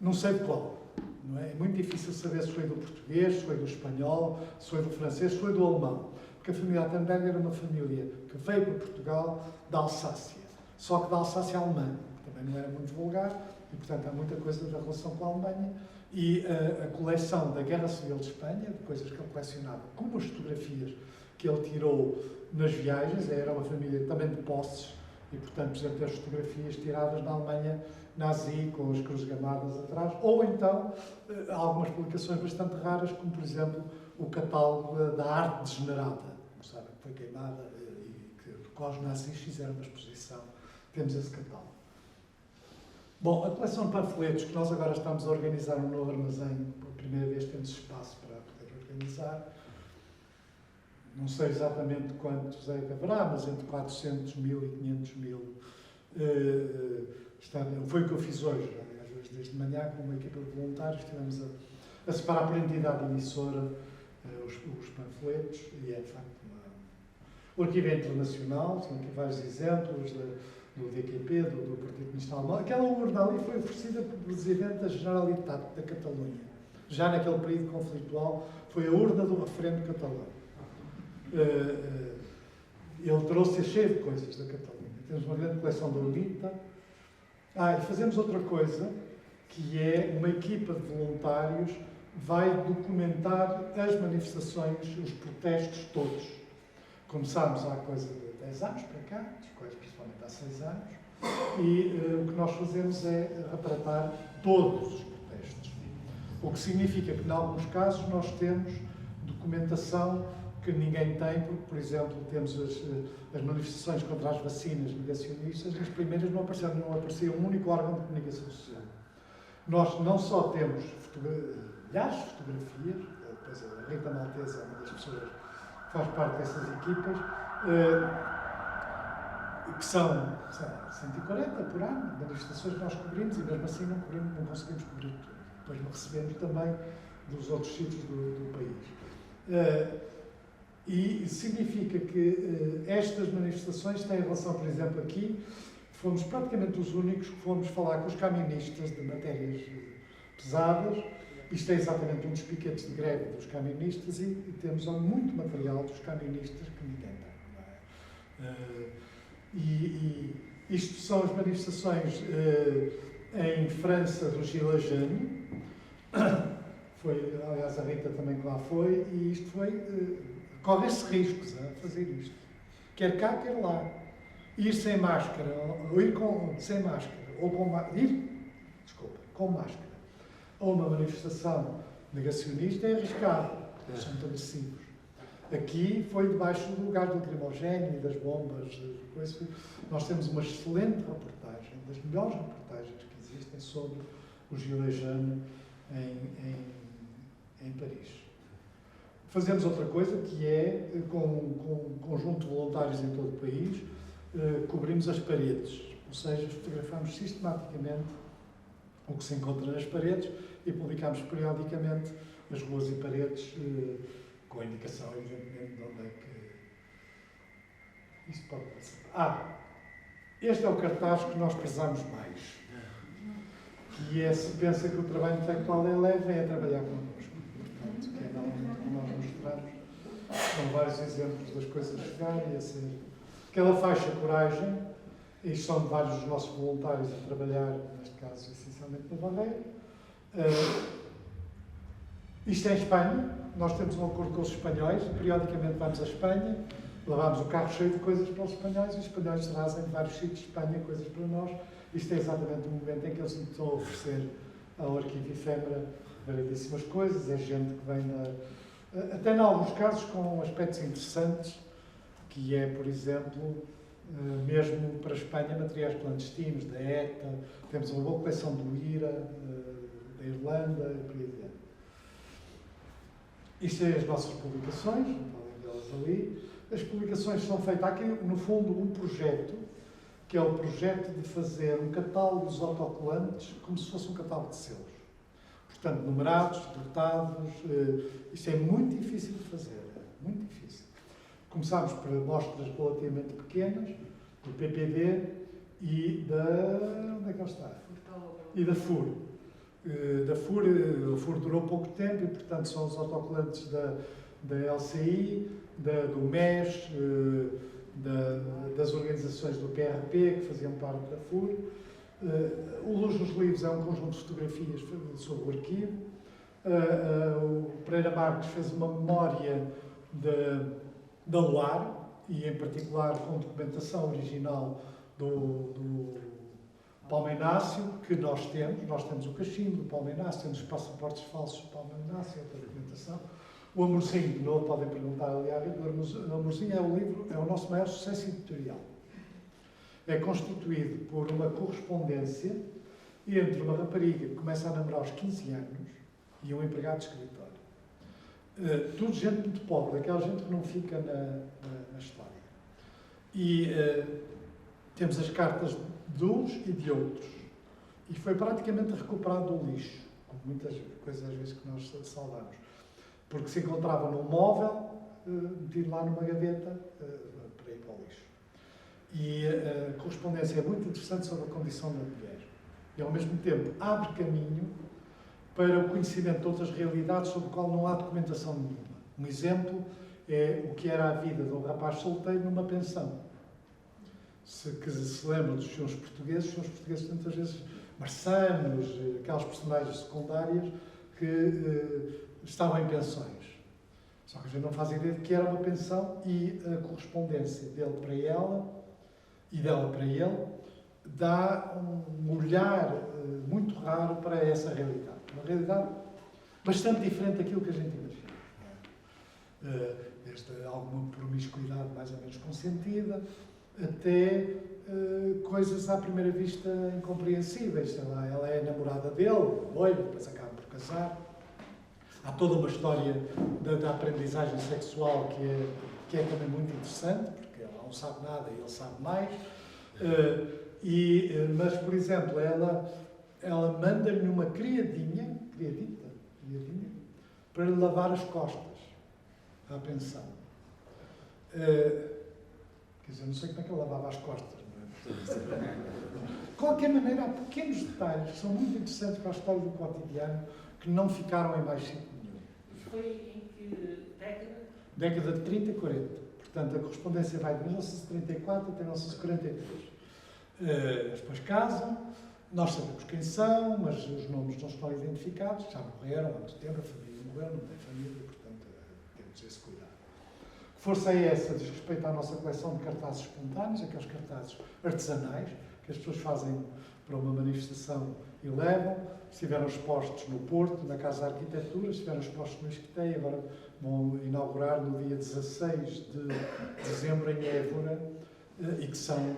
não sei de qual. Não é? É muito difícil saber se foi do português, se foi do espanhol, se foi do francês, se foi do alemão. Porque a família Attenberger era uma família que veio para Portugal da Alsácia, só que da Alsácia alemã, que também não era muito vulgar, e portanto há muita coisa da relação com a Alemanha, e a coleção da Guerra Civil de Espanha, de coisas que ele colecionava, como as fotografias que ele tirou nas viagens, era uma família também de posses, e portanto, por exemplo, as fotografias tiradas na Alemanha nazi, com as cruzes gamadas atrás, ou então algumas publicações bastante raras, como por exemplo o catálogo da arte degenerada, sabe, que foi queimada e que os nazis fizeram uma exposição. Temos esse catálogo. Bom, a coleção de panfletos que nós agora estamos a organizar um novo armazém, pela primeira vez temos espaço para poder organizar. não sei exatamente quantos é que haverá, mas entre 400 mil e 500 mil. Foi o que eu fiz hoje, aliás, hoje desde manhã, com uma equipa de voluntários, estivemos a separar por entidade emissora os panfletos, e é de facto o arquivo é internacional, são aqui vários exemplos do DQP, do Partido Comunista Alemão. Aquela urna ali foi oferecida pelo Presidente da Generalitat da Catalunha. Já naquele período conflitual, foi a urna do referendo catalão. Ele trouxe cheio de coisas da Catalunha. Temos uma grande coleção da UNITA. E fazemos outra coisa, que é uma equipa de voluntários vai documentar as manifestações, os protestos todos. Começámos há coisa de 10 anos para cá, principalmente há 6 anos, e o que nós fazemos é retratar todos os protestos. O que significa que, em alguns casos, nós temos documentação que ninguém tem, porque, por exemplo, temos as manifestações contra as vacinas negacionistas, as primeiras não aparecia um único órgão de comunicação social. Nós não só temos fotografias, depois a Rita Maltese é uma das pessoas que faz parte dessas equipas, que são 140 por ano, manifestações que nós cobrimos, e mesmo assim não conseguimos cobrir tudo. Depois não recebemos também dos outros sítios do país. E significa que estas manifestações têm relação, por exemplo, aqui, fomos praticamente os únicos que fomos falar com os camionistas de matérias pesadas. Isto é exatamente um dos piquetes de greve dos camionistas e temos muito material dos camionistas que ninguém tem. E isto são as manifestações em França do Gilets Jaunes. Foi, aliás, a Rita também lá foi, e isto foi... corre-se riscos a fazer isto. Quer cá, quer lá. Ir sem máscara, ou ir sem máscara, ou com máscara, ou uma manifestação negacionista é arriscado, porque são muito agressivos. Aqui foi debaixo do gás lacrimogéneo e das bombas. Nós temos uma excelente reportagem, das melhores reportagens que existem sobre o Gilets Jaunes em Paris. Fazemos outra coisa, que é, com um conjunto de voluntários em todo o país, cobrimos as paredes, ou seja, fotografamos sistematicamente o que se encontra nas paredes e publicamos periodicamente as ruas e paredes, com a indicação, evidentemente, de onde é que isto pode passar. Este é o cartaz que nós prezamos mais. E se pensa que o trabalho intelectual é leve, é trabalhar connosco. Portanto, que é não nós mostrarmos. São vários exemplos das coisas chegarem a ser. Aquela faixa coragem, e são vários dos nossos voluntários a trabalhar, neste caso, essencialmente no Barreiro. Isto é em Espanha. Nós temos um acordo com os espanhóis, periodicamente vamos à Espanha, lavamos o carro cheio de coisas para os espanhóis, e os espanhóis trazem de vários sítios de Espanha coisas para nós. Isto é exatamente o momento em que eles estão a oferecer ao Arquivo Efêmera variedíssimas coisas. É gente que vem, até em alguns casos, com aspectos interessantes, que é, por exemplo, mesmo para a Espanha, materiais clandestinos, da ETA, temos uma boa coleção do IRA, da Irlanda, e por aí adiante. Isto é as nossas publicações, podem vê-las ali. As publicações são feitas aqui, no fundo, um projeto, que é o projeto de fazer um catálogo dos autocolantes como se fosse um catálogo de selos. Portanto, numerados, dotados. Isto é muito difícil de fazer, muito difícil. Começámos por amostras relativamente pequenas, do PPD e da... onde é que ele está? E da FUR. A FUR durou pouco tempo e, portanto, são os autocolantes da LCI, do MES, das organizações do PRP, que faziam parte da FUR. O Luz nos Livros é um conjunto de fotografias sobre o arquivo. O Pereira Marques fez uma memória da Luar, e em particular com documentação original do Paulo Inácio, que nós temos o cachimbo do Paulo Inácio, temos os passaportes falsos do Paulo Inácio, outra documentação. O Amorzinho, de novo, podem perguntar ali à Rita. O Amorzinho é o nosso maior sucesso editorial. É constituído por uma correspondência entre uma rapariga que começa a namorar aos 15 anos e um empregado de escritório. Tudo gente muito pobre, daquela gente que não fica na história. E temos as cartas de uns e de outros. E foi praticamente recuperado do lixo, como muitas coisas às vezes que nós salvamos. Porque se encontrava num móvel, metido lá numa gaveta, para ir para o lixo. E a correspondência é muito interessante sobre a condição da mulher. E, ao mesmo tempo, abre caminho para o conhecimento de outras realidades sobre o qual não há documentação nenhuma. Um exemplo é o que era a vida de um rapaz solteiro numa pensão. Se lembram dos filmes portugueses muitas vezes marçanos, aquelas personagens secundárias que estavam em pensões. Só que a gente não faz ideia de que era uma pensão, e a correspondência dele para ela e dela para ele dá um olhar muito raro para essa realidade. Uma realidade bastante diferente daquilo que a gente imagina. Desde alguma promiscuidade mais ou menos consentida, até coisas à primeira vista incompreensíveis. Sei lá, ela é namorada dele, noiva, depois acaba por casar. Há toda uma história da aprendizagem sexual que é também muito interessante, porque ela não sabe nada e ele sabe mais. Mas, por exemplo, ela manda-lhe uma criadinha para lhe lavar as costas à pensão. Quer dizer, não sei como é que ele lavava as costas. De qualquer maneira, há pequenos detalhes que são muito interessantes para a história do cotidiano que não ficaram em mais sítio nenhum. Foi em que década? Década de 30 e 40. Portanto, a correspondência vai de 1934 até 1943. Depois casam, nós sabemos quem são, mas os nomes não estão identificados, já morreram há muito tempo, a família morreu, não tem família, portanto temos esse cuidado. Que força é essa? Diz respeito à nossa coleção de cartazes espontâneos, aqueles cartazes artesanais, que as pessoas fazem para uma manifestação e levam. Estiveram expostos no Porto, na Casa da Arquitetura, estiveram expostos no Esqueteia, agora vão inaugurar no dia 16 de dezembro em Évora, e que são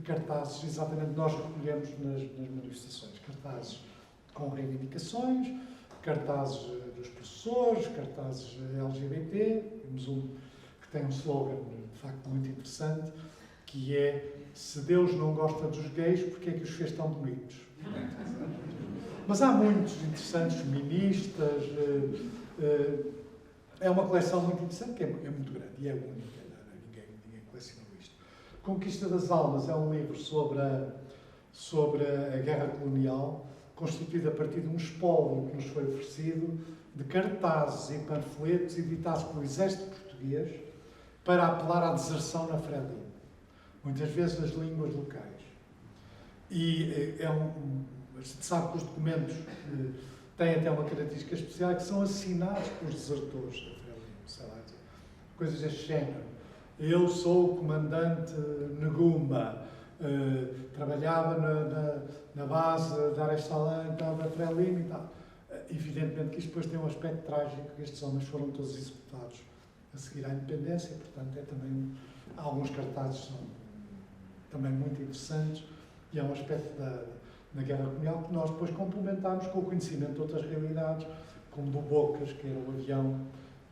cartazes, exatamente, nós recolhemos nas manifestações, cartazes com reivindicações, cartazes dos professores, cartazes LGBT. Temos um que tem um slogan, de facto, muito interessante, que é: se Deus não gosta dos gays, porque é que os fez tão bonitos? Mas há muitos interessantes, feministas. É uma coleção muito interessante, que é muito grande e é única. Ninguém colecionou isto. Conquista das Almas é um livro sobre a guerra colonial, constituído a partir de um espólio que nos foi oferecido de cartazes e panfletos editados pelo exército português para apelar à deserção na Frelimo, muitas vezes nas línguas locais. E a gente sabe que os documentos têm até uma característica especial, que são assinados pelos desertores da Frelimo, sei lá, coisas deste género. Eu sou o comandante Neguma, trabalhava na base de Arestalã, então, na Frelimo e tal. Evidentemente que isto depois tem um aspecto trágico, que estes homens foram todos executados a seguir à independência, portanto, alguns cartazes são também muito interessantes, e é um aspecto da guerra colonial que nós depois complementámos com o conhecimento de outras realidades, como do Bocas, que era o avião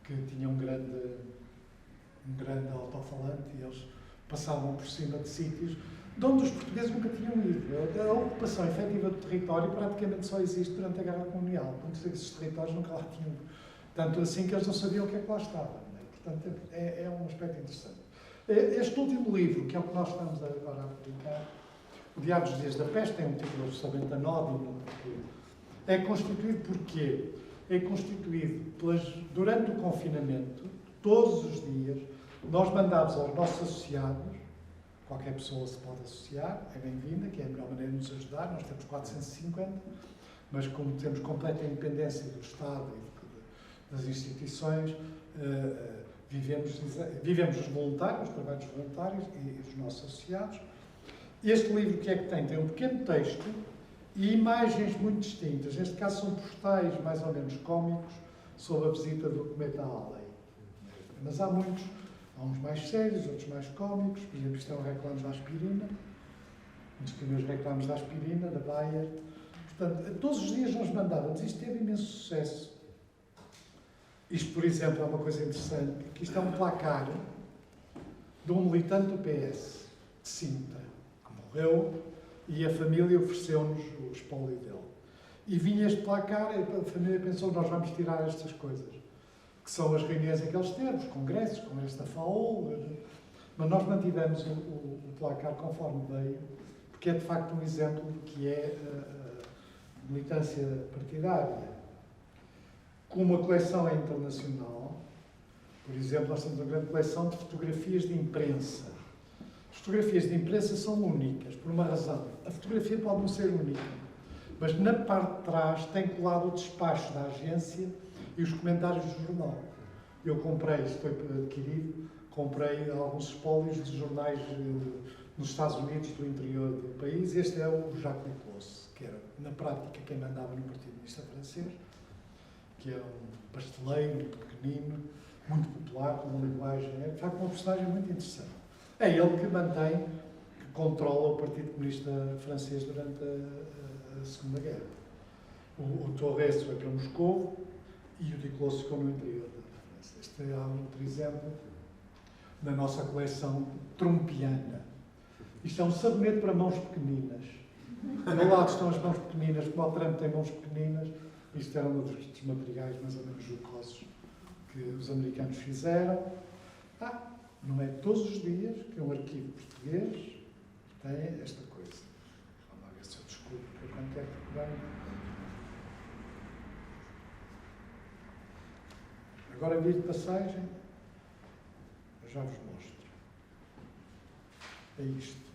que tinha um grande alto-falante, e eles passavam por cima de sítios de onde os portugueses nunca tinham ido. A ocupação efetiva do território praticamente só existe durante a guerra colonial. Muitos desses territórios nunca lá tinham. Tanto assim que eles não sabiam o que é que lá estava. Portanto, é um aspecto interessante. Este último livro, que é o que nós estamos agora a publicar, O Diário dos Dias da Peste, tem um título absolutamente anódimo, porque é constituído por quê? É constituído durante o confinamento, todos os dias, nós mandámos aos nossos associados, qualquer pessoa se pode associar, é bem-vinda, que é a melhor maneira de nos ajudar, nós temos 450, mas como temos completa independência do Estado e das instituições, vivemos os voluntários, os trabalhos voluntários e os nossos associados. Este livro, o que é que tem? Tem um pequeno texto e imagens muito distintas. Neste caso são postais mais ou menos cómicos sobre a visita do cometa Halley. Mas há muitos. Há uns mais sérios, outros mais cómicos. Por exemplo, isto é um reclame da aspirina. Um dos primeiros reclames da aspirina, da Bayer. Portanto, todos os dias nós mandávamos. Isto teve imenso sucesso. Isto, por exemplo, é uma coisa interessante, que isto é um placar de um militante do PS, de Sintra, que morreu, e a família ofereceu-nos o espólio dele. E vinha este placar, e a família pensou, nós vamos tirar estas coisas, que são as reuniões em que eles teve, os congressos, com esta FAO, mas nós mantivemos o placar conforme veio, porque é de facto um exemplo do que é a militância partidária. Como a coleção é internacional, por exemplo, nós temos uma grande coleção de fotografias de imprensa. As fotografias de imprensa são únicas, por uma razão. A fotografia pode não ser única, mas na parte de trás tem colado o despacho da agência e os comentários do jornal. Eu comprei, isto foi adquirido, comprei alguns espólios de jornais nos Estados Unidos, do interior do país. Este é o Jacques Nicklaus, que era, na prática, quem mandava no Partido Comunista Francês, que é um pasteleiro, muito pequenino, muito popular, com uma linguagem, é de facto uma personagem muito interessante. É ele que mantém, que controla o Partido Comunista Francês durante a Segunda Guerra. O Torres foi para Moscou e o Nicklaus ficou no interior da França. Este é outro exemplo da nossa coleção trumpiana. Isto é um sabonete para mãos pequeninas. Ao lado estão as mãos pequeninas, como o Trump tem mãos pequeninas. Isto era um dos materiais mais ou menos jocosos que os americanos fizeram. Não é todos os dias que um arquivo português tem esta coisa. Vamos lá ver se eu descubro quanto é que vem. Agora, vir de passagem, eu já vos mostro. É isto.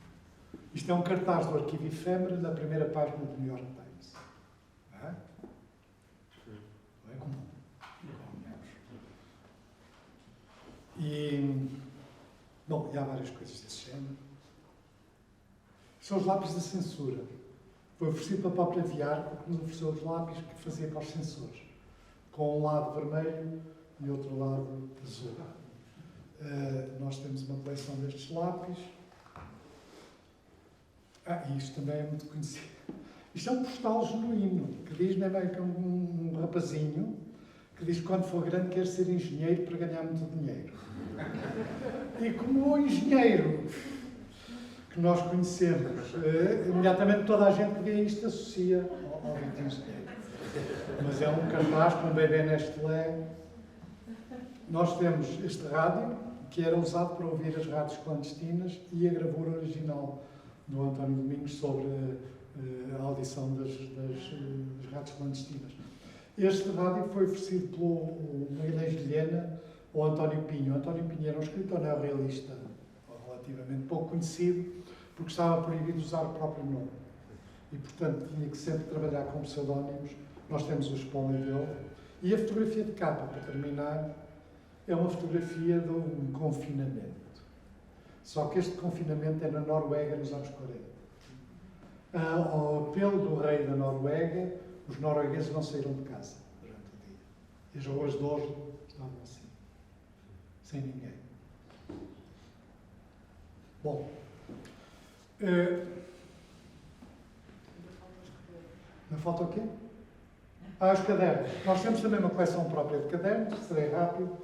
Isto é um cartaz do arquivo efêmero na primeira página do New York Times. Não é? Não é comum. E há várias coisas desse género. São os lápis da censura. Foi oferecido para a própria Viarco, que nos ofereceu os lápis que fazia para os censores, com um lado vermelho e outro lado azul. Nós temos uma coleção destes lápis. E isto também é muito conhecido. Isto é um postal genuíno, que diz, não é bem, que é um rapazinho, que diz que quando for grande quer ser engenheiro para ganhar muito dinheiro. E como o engenheiro que nós conhecemos, imediatamente toda a gente que vê isto associa ao engenheiro. Mas é um cartaz com um bebê Nestlé. Nós temos este rádio, que era usado para ouvir as rádios clandestinas, e a gravura original do António Domingos sobre a audição das rádios clandestinas. Este rádio foi oferecido pelo Magalhães de Vilhena ao António Pinho. O António Pinho era um escritor neorrealista relativamente pouco conhecido, porque estava proibido usar o próprio nome. E, portanto, tinha que sempre trabalhar com pseudónimos. Nós temos o espólio dele. E a fotografia de capa, para terminar, é uma fotografia de um confinamento. Só que este confinamento é na Noruega, nos anos 40. Ao apelo do rei da Noruega, os noruegueses não saíram de casa durante o dia. E as ruas de Oslo estavam assim, sem ninguém. Bom, não falta o quê? Os cadernos. Nós temos também uma coleção própria de cadernos, serei rápido.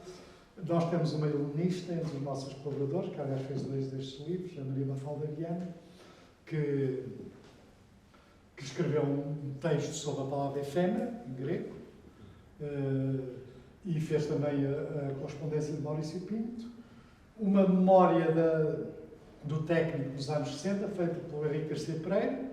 Nós temos uma iluminista entre os nossos colaboradores, que aliás fez 2 destes livros, a Maria Mafalda Viana, que escreveu um texto sobre a palavra efêmera, em grego, e fez também a correspondência de Maurício Pinto. Uma memória do técnico dos anos 60, feita pelo Henrique Garcia Pereira,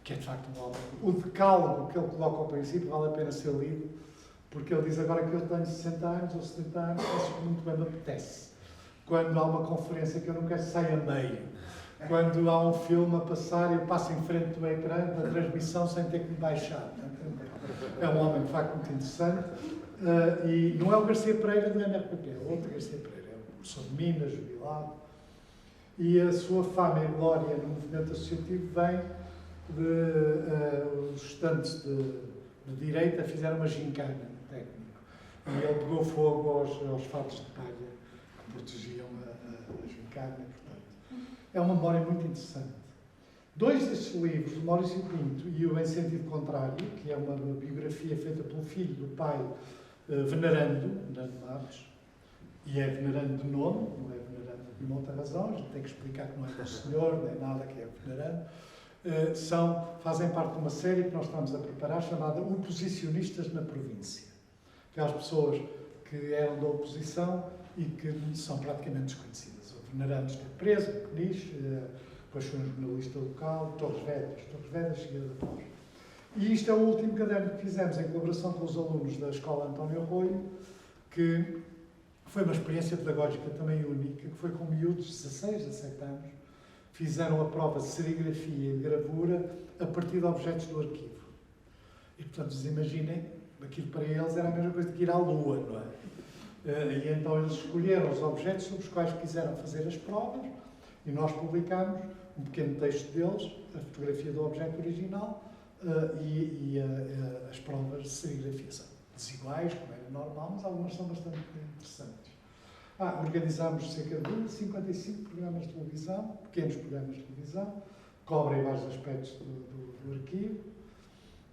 que é de facto um homem. O decálogo que ele coloca ao princípio vale a pena ser lido, porque ele diz agora que eu tenho 60 anos ou 70 anos, acho que muito bem me apetece. Quando há uma conferência que eu não quero que saia a meio. Quando há um filme a passar, eu passo em frente do ecrã da transmissão sem ter que me baixar. É um homem, de facto, muito interessante. E não é o Garcia Pereira do MRPP, é outro Garcia Pereira. É um professor de Minas, jubilado. E a sua fama e glória no movimento associativo vem de os estudantes de direita fizeram uma gincana no técnico. E ele pegou fogo aos fatos de palha que protegiam a gincana. É uma memória muito interessante. 2 destes livros, o Maurício Pinto e o Em Sentido Contrário, que é uma biografia feita pelo filho do pai venerando Nando Matos, e é venerando de nome, não é venerando de uma outra razão, a gente tem que explicar que não é do senhor, nem nada que é venerando. Fazem parte de uma série que nós estamos a preparar, chamada Oposicionistas na Província. Aquelas pessoas que eram da oposição e que são praticamente desconhecidas. O Venerando esteve preso, em Peniche, depois foi um jornalista local, Torres Vedras, seguida da Pós. E isto é o último caderno que fizemos em colaboração com os alunos da Escola António Arroio, que foi uma experiência pedagógica também única, que foi com miúdos de 16, 17 anos, fizeram a prova de serigrafia e gravura a partir de objetos do arquivo. E, portanto, vocês imaginem, aquilo para eles era a mesma coisa que ir à Lua, não é? E então eles escolheram os objetos sobre os quais quiseram fazer as provas e nós publicámos um pequeno texto deles, a fotografia do objeto original e as provas de serigrafia. São desiguais, como é normal, mas algumas são bastante interessantes. Organizámos cerca de 55 programas de televisão, pequenos programas de televisão, cobrem vários aspectos do arquivo.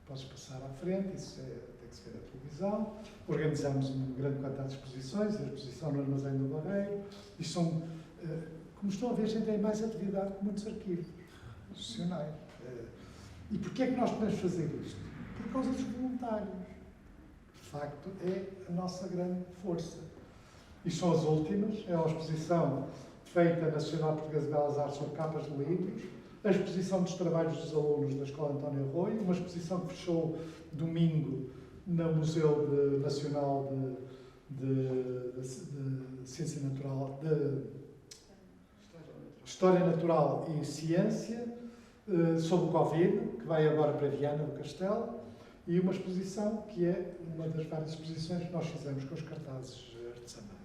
Podes passar à frente, isso tem que se ver na televisão. Organizámos uma grande quantidade de exposições, a exposição no Armazém do Barreiro. Isto são, como estão a ver, a gente tem mais atividade que muitos arquivos institucionais. E porquê é que nós podemos fazer isto? Por causa dos voluntários. De facto, é a nossa grande força. E são as últimas, é a exposição feita na Sociedade Portuguesa de Belas Artes sobre capas de livros, a exposição dos trabalhos dos alunos da Escola António Arroio, uma exposição que fechou domingo no Museu Nacional de Ciência Natural, de História Natural e Ciência, sobre o Covid, que vai agora para Viana do Castelo, e uma exposição que é uma das várias exposições que nós fizemos com os cartazes artesanais.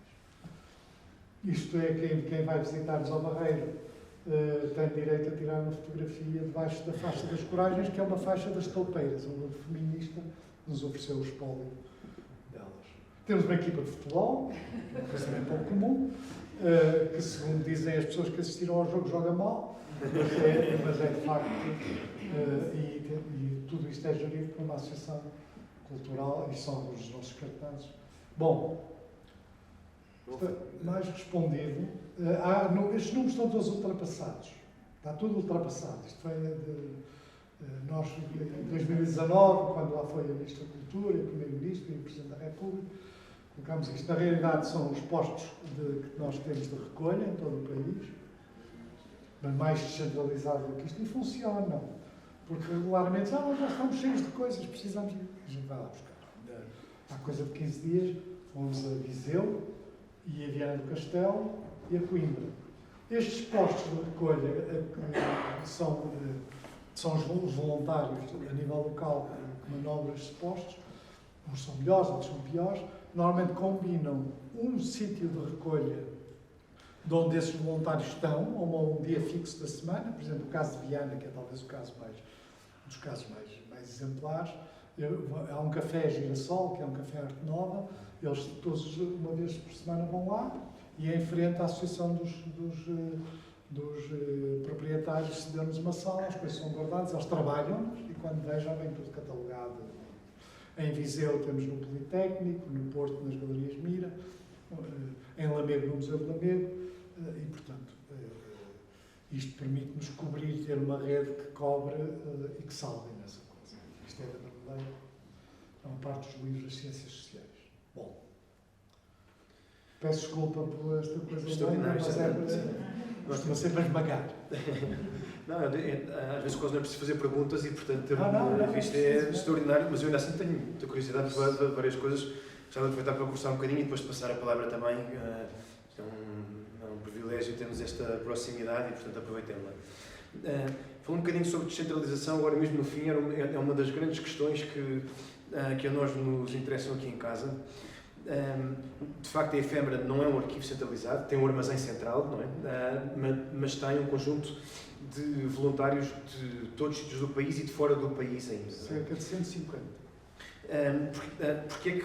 Isto é, quem vai visitar-nos ao Barreiro tem direito a tirar uma fotografia debaixo da faixa das Coragens, que é uma faixa das toupeiras, onde o feminista nos ofereceu o espólio delas. Temos uma equipa de futebol, que é uma coisa bem pouco comum, que, segundo dizem as pessoas que assistiram ao jogo, joga mal, mas é de facto, e tudo isto é gerido por uma associação cultural e são os nossos cartazes. Bom, mais respondido, estes números estão todos ultrapassados, está tudo ultrapassado. Isto foi nós, em 2019, quando lá foi a Ministra da Cultura, o Primeiro-Ministro e o Presidente da República, colocámos isto. Na realidade, são os postos que nós temos de recolha em todo o país, mas mais descentralizado do que isto, e funcionam. Porque regularmente, nós estamos cheios de coisas, precisamos de. A gente vai lá buscar. Há coisa de 15 dias, fomos a Viseu e a Viana do Castelo e a Coimbra. Estes postos de recolha são os voluntários a nível local que manobram estes postos. Uns são melhores, outros são piores. Normalmente combinam um sítio de recolha de onde esses voluntários estão, ou um dia fixo da semana. Por exemplo, o caso de Viana, que é talvez um dos casos mais exemplares. Há um café Girassol, que é um café Arte Nova. Eles todos, uma vez por semana, vão lá e em frente à Associação dos proprietários cedeu-nos uma sala, as coisas são guardadas, eles trabalham e quando vejam vem tudo catalogado. Em Viseu temos no Politécnico, no Porto nas Galerias Mira, em Lamego no Museu de Lamego e, portanto, isto permite-nos cobrir, ter uma rede que cobre e que salve nessa coisa. Isto é da Brasileira, é uma parte dos livros das ciências sociais. Bom, peço desculpa por esta coisa extraordinária, mas costuma sempre a esmagar. Não, às vezes quase não é preciso fazer perguntas e, portanto, isto é extraordinário, mas eu ainda assim tenho muita curiosidade por várias coisas. Gostava de aproveitar para conversar um bocadinho e depois de passar a palavra também. É um privilégio termos esta proximidade e, portanto, aproveitemos-la. Falando um bocadinho sobre descentralização, agora mesmo no fim, é uma das grandes questões que a nós nos interessam aqui em casa. De facto, a Efêmera não é um arquivo centralizado, tem um armazém central, não é? Mas tem um conjunto de voluntários de todos os sítios do país e de fora do país ainda. Cerca de 150. Porquê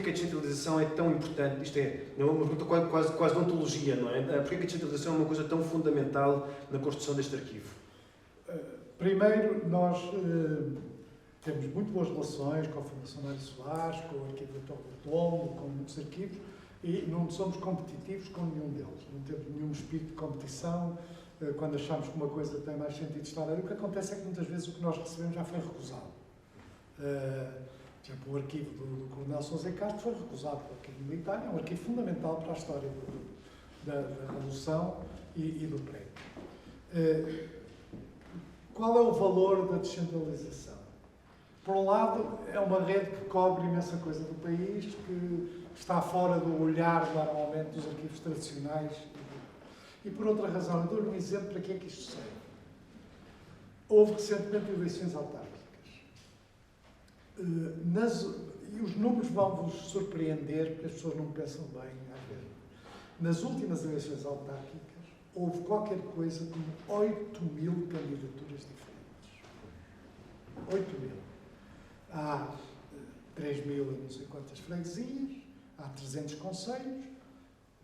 que a descentralização é tão importante? Isto é uma pergunta quase de ontologia, não é? Porquê que a descentralização é uma coisa tão fundamental na construção deste arquivo? Primeiro, nós Temos muito boas relações com a Fundação Mário Soares, com o Arquivo da Torre do Tombo, com muitos arquivos, e não somos competitivos com nenhum deles. Não temos nenhum espírito de competição. Quando achamos que uma coisa tem mais sentido estar ali, o que acontece é que muitas vezes o que nós recebemos já foi recusado. Por exemplo, o arquivo do Coronel Sousa Castro foi recusado pelo arquivo militar, é um arquivo fundamental para a história da Revolução e do prédio. Qual é o valor da descentralização? Por um lado, é uma rede que cobre imensa coisa do país, que está fora do olhar, normalmente, dos arquivos tradicionais. E por outra razão, eu dou-lhe um exemplo para que é que isto serve. Houve recentemente eleições autárquicas. E os números vão-vos surpreender, porque as pessoas não pensam bem, às vezes. Nas últimas eleições autárquicas, houve qualquer coisa como 8.000 candidaturas diferentes. 8.000. Há 3.000 e não sei quantas freguesias, há 300 concelhos,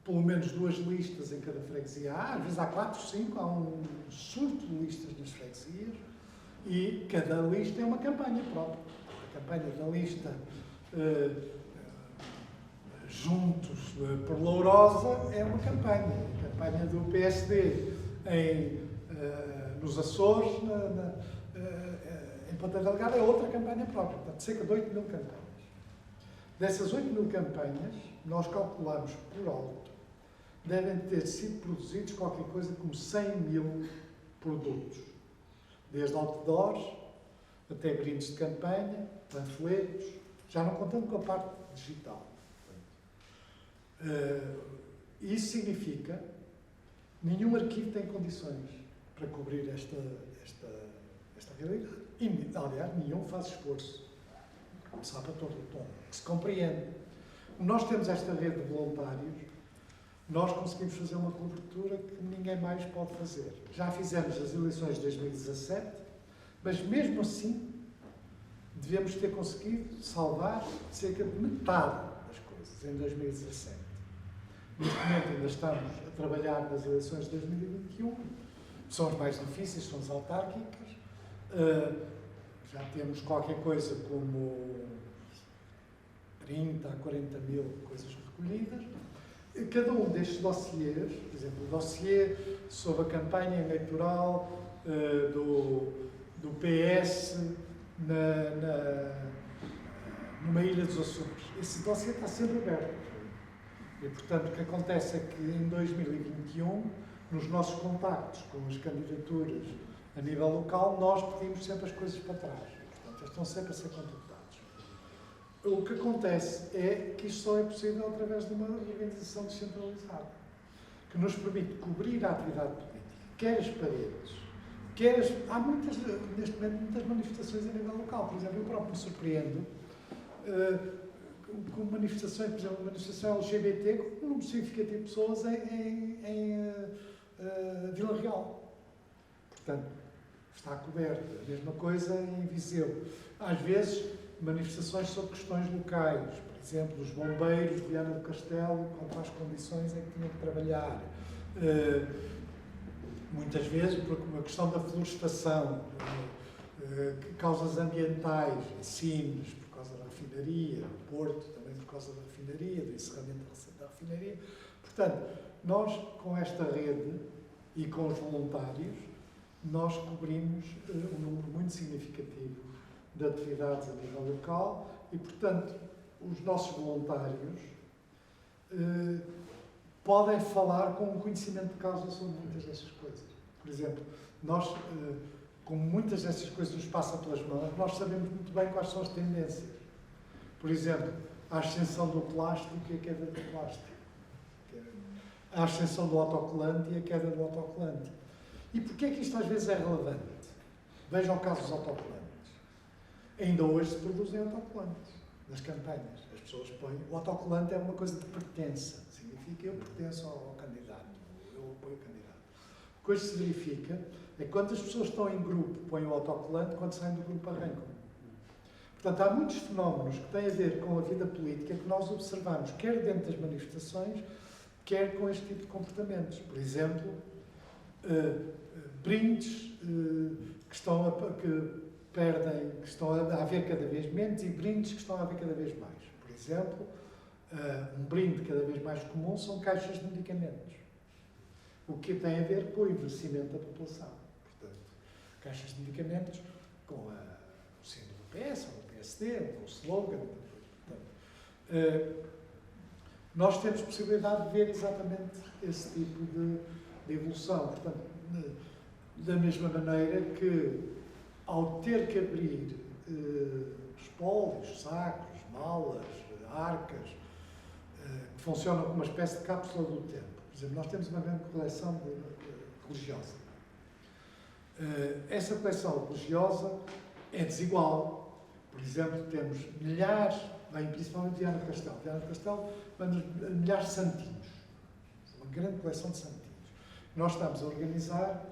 pelo menos 2 listas em cada freguesia. Às vezes há 4, 5, há um surto de listas nas freguesias e cada lista é uma campanha própria. A campanha da lista Juntos por Lourosa é uma campanha. A campanha do PSD nos Açores, em Ponta Delgada, é outra campanha própria. Portanto, cerca de 8.000 campanhas. Dessas 8.000 campanhas, nós calculamos por alto, devem ter sido produzidos qualquer coisa como 100.000 produtos. Desde outdoors, até brindes de campanha, panfletos, já não contando com a parte digital. Isso significa que nenhum arquivo tem condições para cobrir esta realidade. E, aliás, nenhum faz esforço. Começar para todo o tom. Que se compreende. Nós temos esta rede de voluntários, nós conseguimos fazer uma cobertura que ninguém mais pode fazer. Já fizemos as eleições de 2017, mas mesmo assim devemos ter conseguido salvar cerca de metade das coisas em 2017. Neste momento ainda estamos a trabalhar nas eleições de 2021, são as mais difíceis, são as autárquicas. Já temos qualquer coisa como 30 a 40 mil coisas recolhidas. Cada um destes dossiês, por exemplo, o dossiê sobre a campanha eleitoral do PS numa ilha dos Açores, esse dossiê está sempre aberto. E, portanto, o que acontece é que em 2021, nos nossos contactos com as candidaturas a nível local, nós pedimos sempre as coisas para trás. Portanto, eles estão sempre a ser contactados. O que acontece é que isto só é possível através de uma organização descentralizada, que nos permite cobrir a atividade política, quer as paredes, há neste momento, muitas manifestações a nível local. Por exemplo, eu próprio me surpreendo com manifestações, por exemplo, uma manifestação LGBT com um número significativo de pessoas em Vila Real. Portanto, está coberto. A mesma coisa em Viseu. Às vezes, manifestações sobre questões locais. Por exemplo, os bombeiros de Viana do Castelo, quanto às condições em que tinham que trabalhar. Muitas vezes, por uma questão da florestação, causas ambientais, Sines, por causa da refinaria, Porto, também por causa da refinaria, do encerramento da refinaria. Portanto, nós, com esta rede e com os voluntários, nós cobrimos um número muito significativo de atividades a nível local e, portanto, os nossos voluntários podem falar com um conhecimento de causa sobre muitas destas coisas. Por exemplo, nós, como muitas destas coisas nos passam pelas mãos, nós sabemos muito bem quais são as tendências. Por exemplo, a ascensão do plástico e a queda do plástico. A ascensão do autocolante e a queda do autocolante. E porquê é que isto às vezes é relevante? Vejam o caso dos autocolantes. Ainda hoje se produzem autocolantes nas campanhas. As pessoas põem... O autocolante é uma coisa de pertença. Significa eu pertenço ao candidato. Eu apoio o candidato. O que hoje se verifica é que quando as pessoas estão em grupo põem o autocolante, quando saem do grupo arrancam. Portanto, há muitos fenómenos que têm a ver com a vida política que nós observamos, quer dentro das manifestações, quer com este tipo de comportamentos. Por exemplo, brindes que perdem, que estão a haver cada vez menos, e brindes que estão a haver cada vez mais. Por exemplo, um brinde cada vez mais comum são caixas de medicamentos, o que tem a ver com o envelhecimento da população. Portanto, caixas de medicamentos com o símbolo do PS, ou do PSD, ou com o slogan. Portanto, nós temos possibilidade de ver exatamente esse tipo de evolução. Portanto, da mesma maneira que, ao ter que abrir espólios, sacos, malas, arcas, que funcionam como uma espécie de cápsula do tempo. Por exemplo, nós temos uma grande coleção religiosa. Essa coleção religiosa é desigual. Por exemplo, temos milhares, bem, principalmente Viana do Castelo. Viana do Castelo, milhares de santinhos. Uma grande coleção de santinhos. Nós estamos a organizar,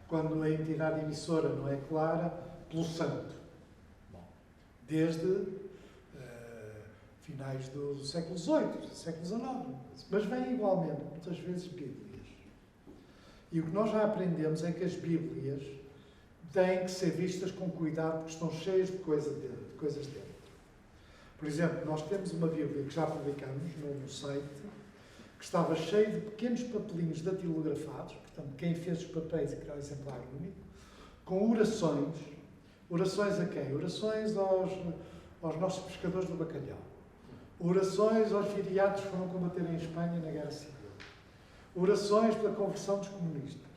quando a entidade emissora não é clara, pelo santo. Bom, desde finais do século XVIII, do século XIX. Mas vem igualmente, muitas vezes, Bíblias. E o que nós já aprendemos é que as Bíblias têm que ser vistas com cuidado, porque estão cheias de coisas dentro. Por exemplo, nós temos uma Bíblia que já publicamos no site, que estava cheia de pequenos papelinhos datilografados, portanto, quem fez os papéis e criou o exemplar único, com orações. Orações a quem? Orações aos nossos pescadores do bacalhau. Orações aos viriatos que foram combater em Espanha na Guerra Civil. Orações pela conversão dos comunistas.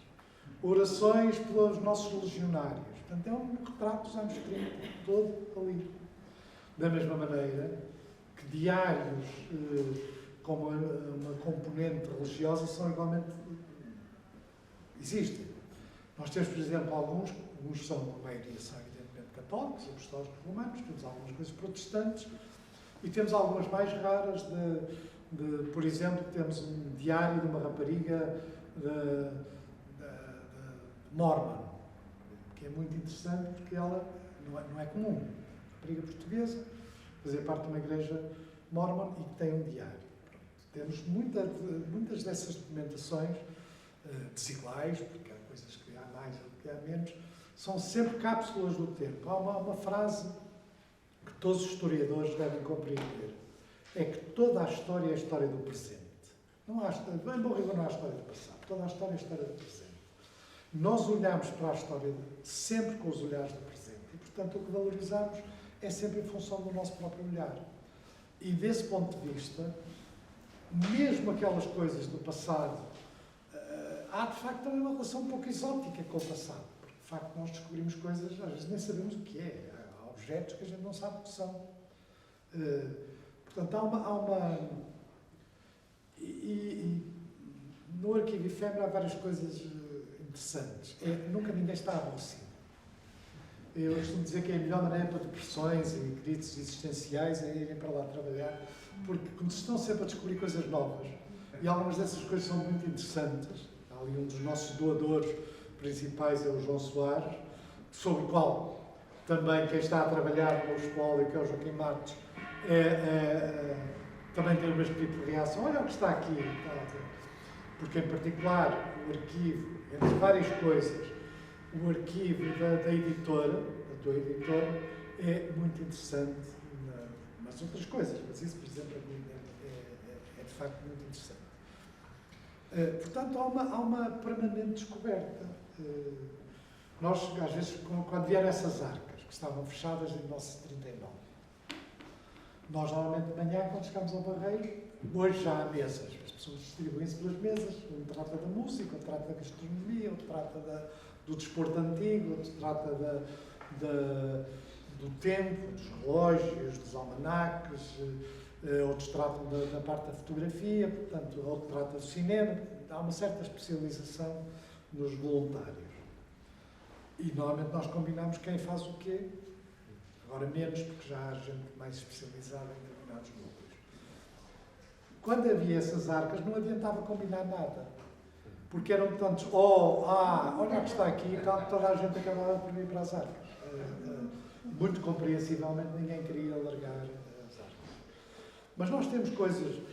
Orações pelos nossos legionários. Portanto, é um retrato dos anos 30, todo ali. Da mesma maneira que diários como uma componente religiosa são igualmente... existem. Nós temos, por exemplo, alguns são, a maioria são evidentemente católicos, apostólicos romanos, temos algumas coisas protestantes, e temos algumas mais raras por exemplo, temos um diário de uma rapariga de Mormon, que é muito interessante porque ela não é comum. Rapariga portuguesa, fazer parte de uma igreja Mormon e que tem um diário. Pronto. Temos muitas dessas documentações desiguais, porque há coisas que há mais ou que há menos, são sempre cápsulas do tempo. Há uma frase que todos os historiadores devem compreender, é que toda a história é a história do presente. Não há história, bem bom rigor, não há história do passado. Toda a história é a história do presente. Nós olhamos para a história sempre com os olhares do presente. E, portanto, o que valorizamos é sempre em função do nosso próprio olhar. E, desse ponto de vista, mesmo aquelas coisas do passado, há, de facto, também uma relação um pouco exótica com o passado. Porque, de facto, nós descobrimos coisas, às vezes nem sabemos o que é. Há objetos que a gente não sabe o que são. Portanto, há uma... no arquivo efêmero há várias coisas interessantes. Nunca ninguém está aborrecido. Eu costumo dizer que é a melhor maneira para depressões e crises existenciais é irem para lá trabalhar, porque como se estão sempre a descobrir coisas novas, e algumas dessas coisas são muito interessantes. Há ali um dos nossos doadores principais, é o João Soares, sobre o qual também quem está a trabalhar no espólio, que é o Joaquim Marques, também tem o mesmo tipo de reação. Olha o que está aqui. Porque, em particular, o arquivo, entre várias coisas, o arquivo da editora, da tua editora, é muito interessante, mas outras coisas. Mas isso, por exemplo, é de facto muito interessante. Portanto, há uma permanente descoberta. Nós, às vezes, quando vieram essas arcas, que estavam fechadas em 1939, nós, normalmente, de manhã, quando chegamos ao Barreiro, hoje já há mesas. As pessoas distribuem-se pelas mesas. Um trata da música, outro trata da gastronomia, outro trata do desporto antigo, outro trata do tempo, dos relógios, dos almanaques, outros tratam da parte da fotografia, portanto, outro trata do cinema. Há uma certa especialização nos voluntários. E, normalmente, nós combinamos quem faz o quê. Agora menos, porque já há gente mais especializada em determinados núcleos. Quando havia essas arcas, não adiantava combinar nada. Porque eram tantos, olha o que está aqui, toda a gente acabava por ir para as arcas. Muito compreensivelmente, ninguém queria largar as arcas. Mas nós temos coisas,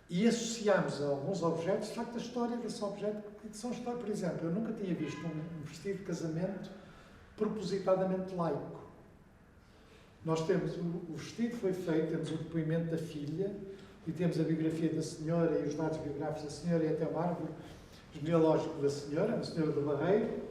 e associamos a alguns objetos, de facto, a história desse objeto, que são histórias. Por exemplo, eu nunca tinha visto um vestido de casamento propositadamente laico. Nós temos, o vestido foi feito, temos o depoimento da filha, e temos a biografia da senhora e os dados biográficos da senhora, e até uma árvore genealógica da senhora, a senhora do Barreiro,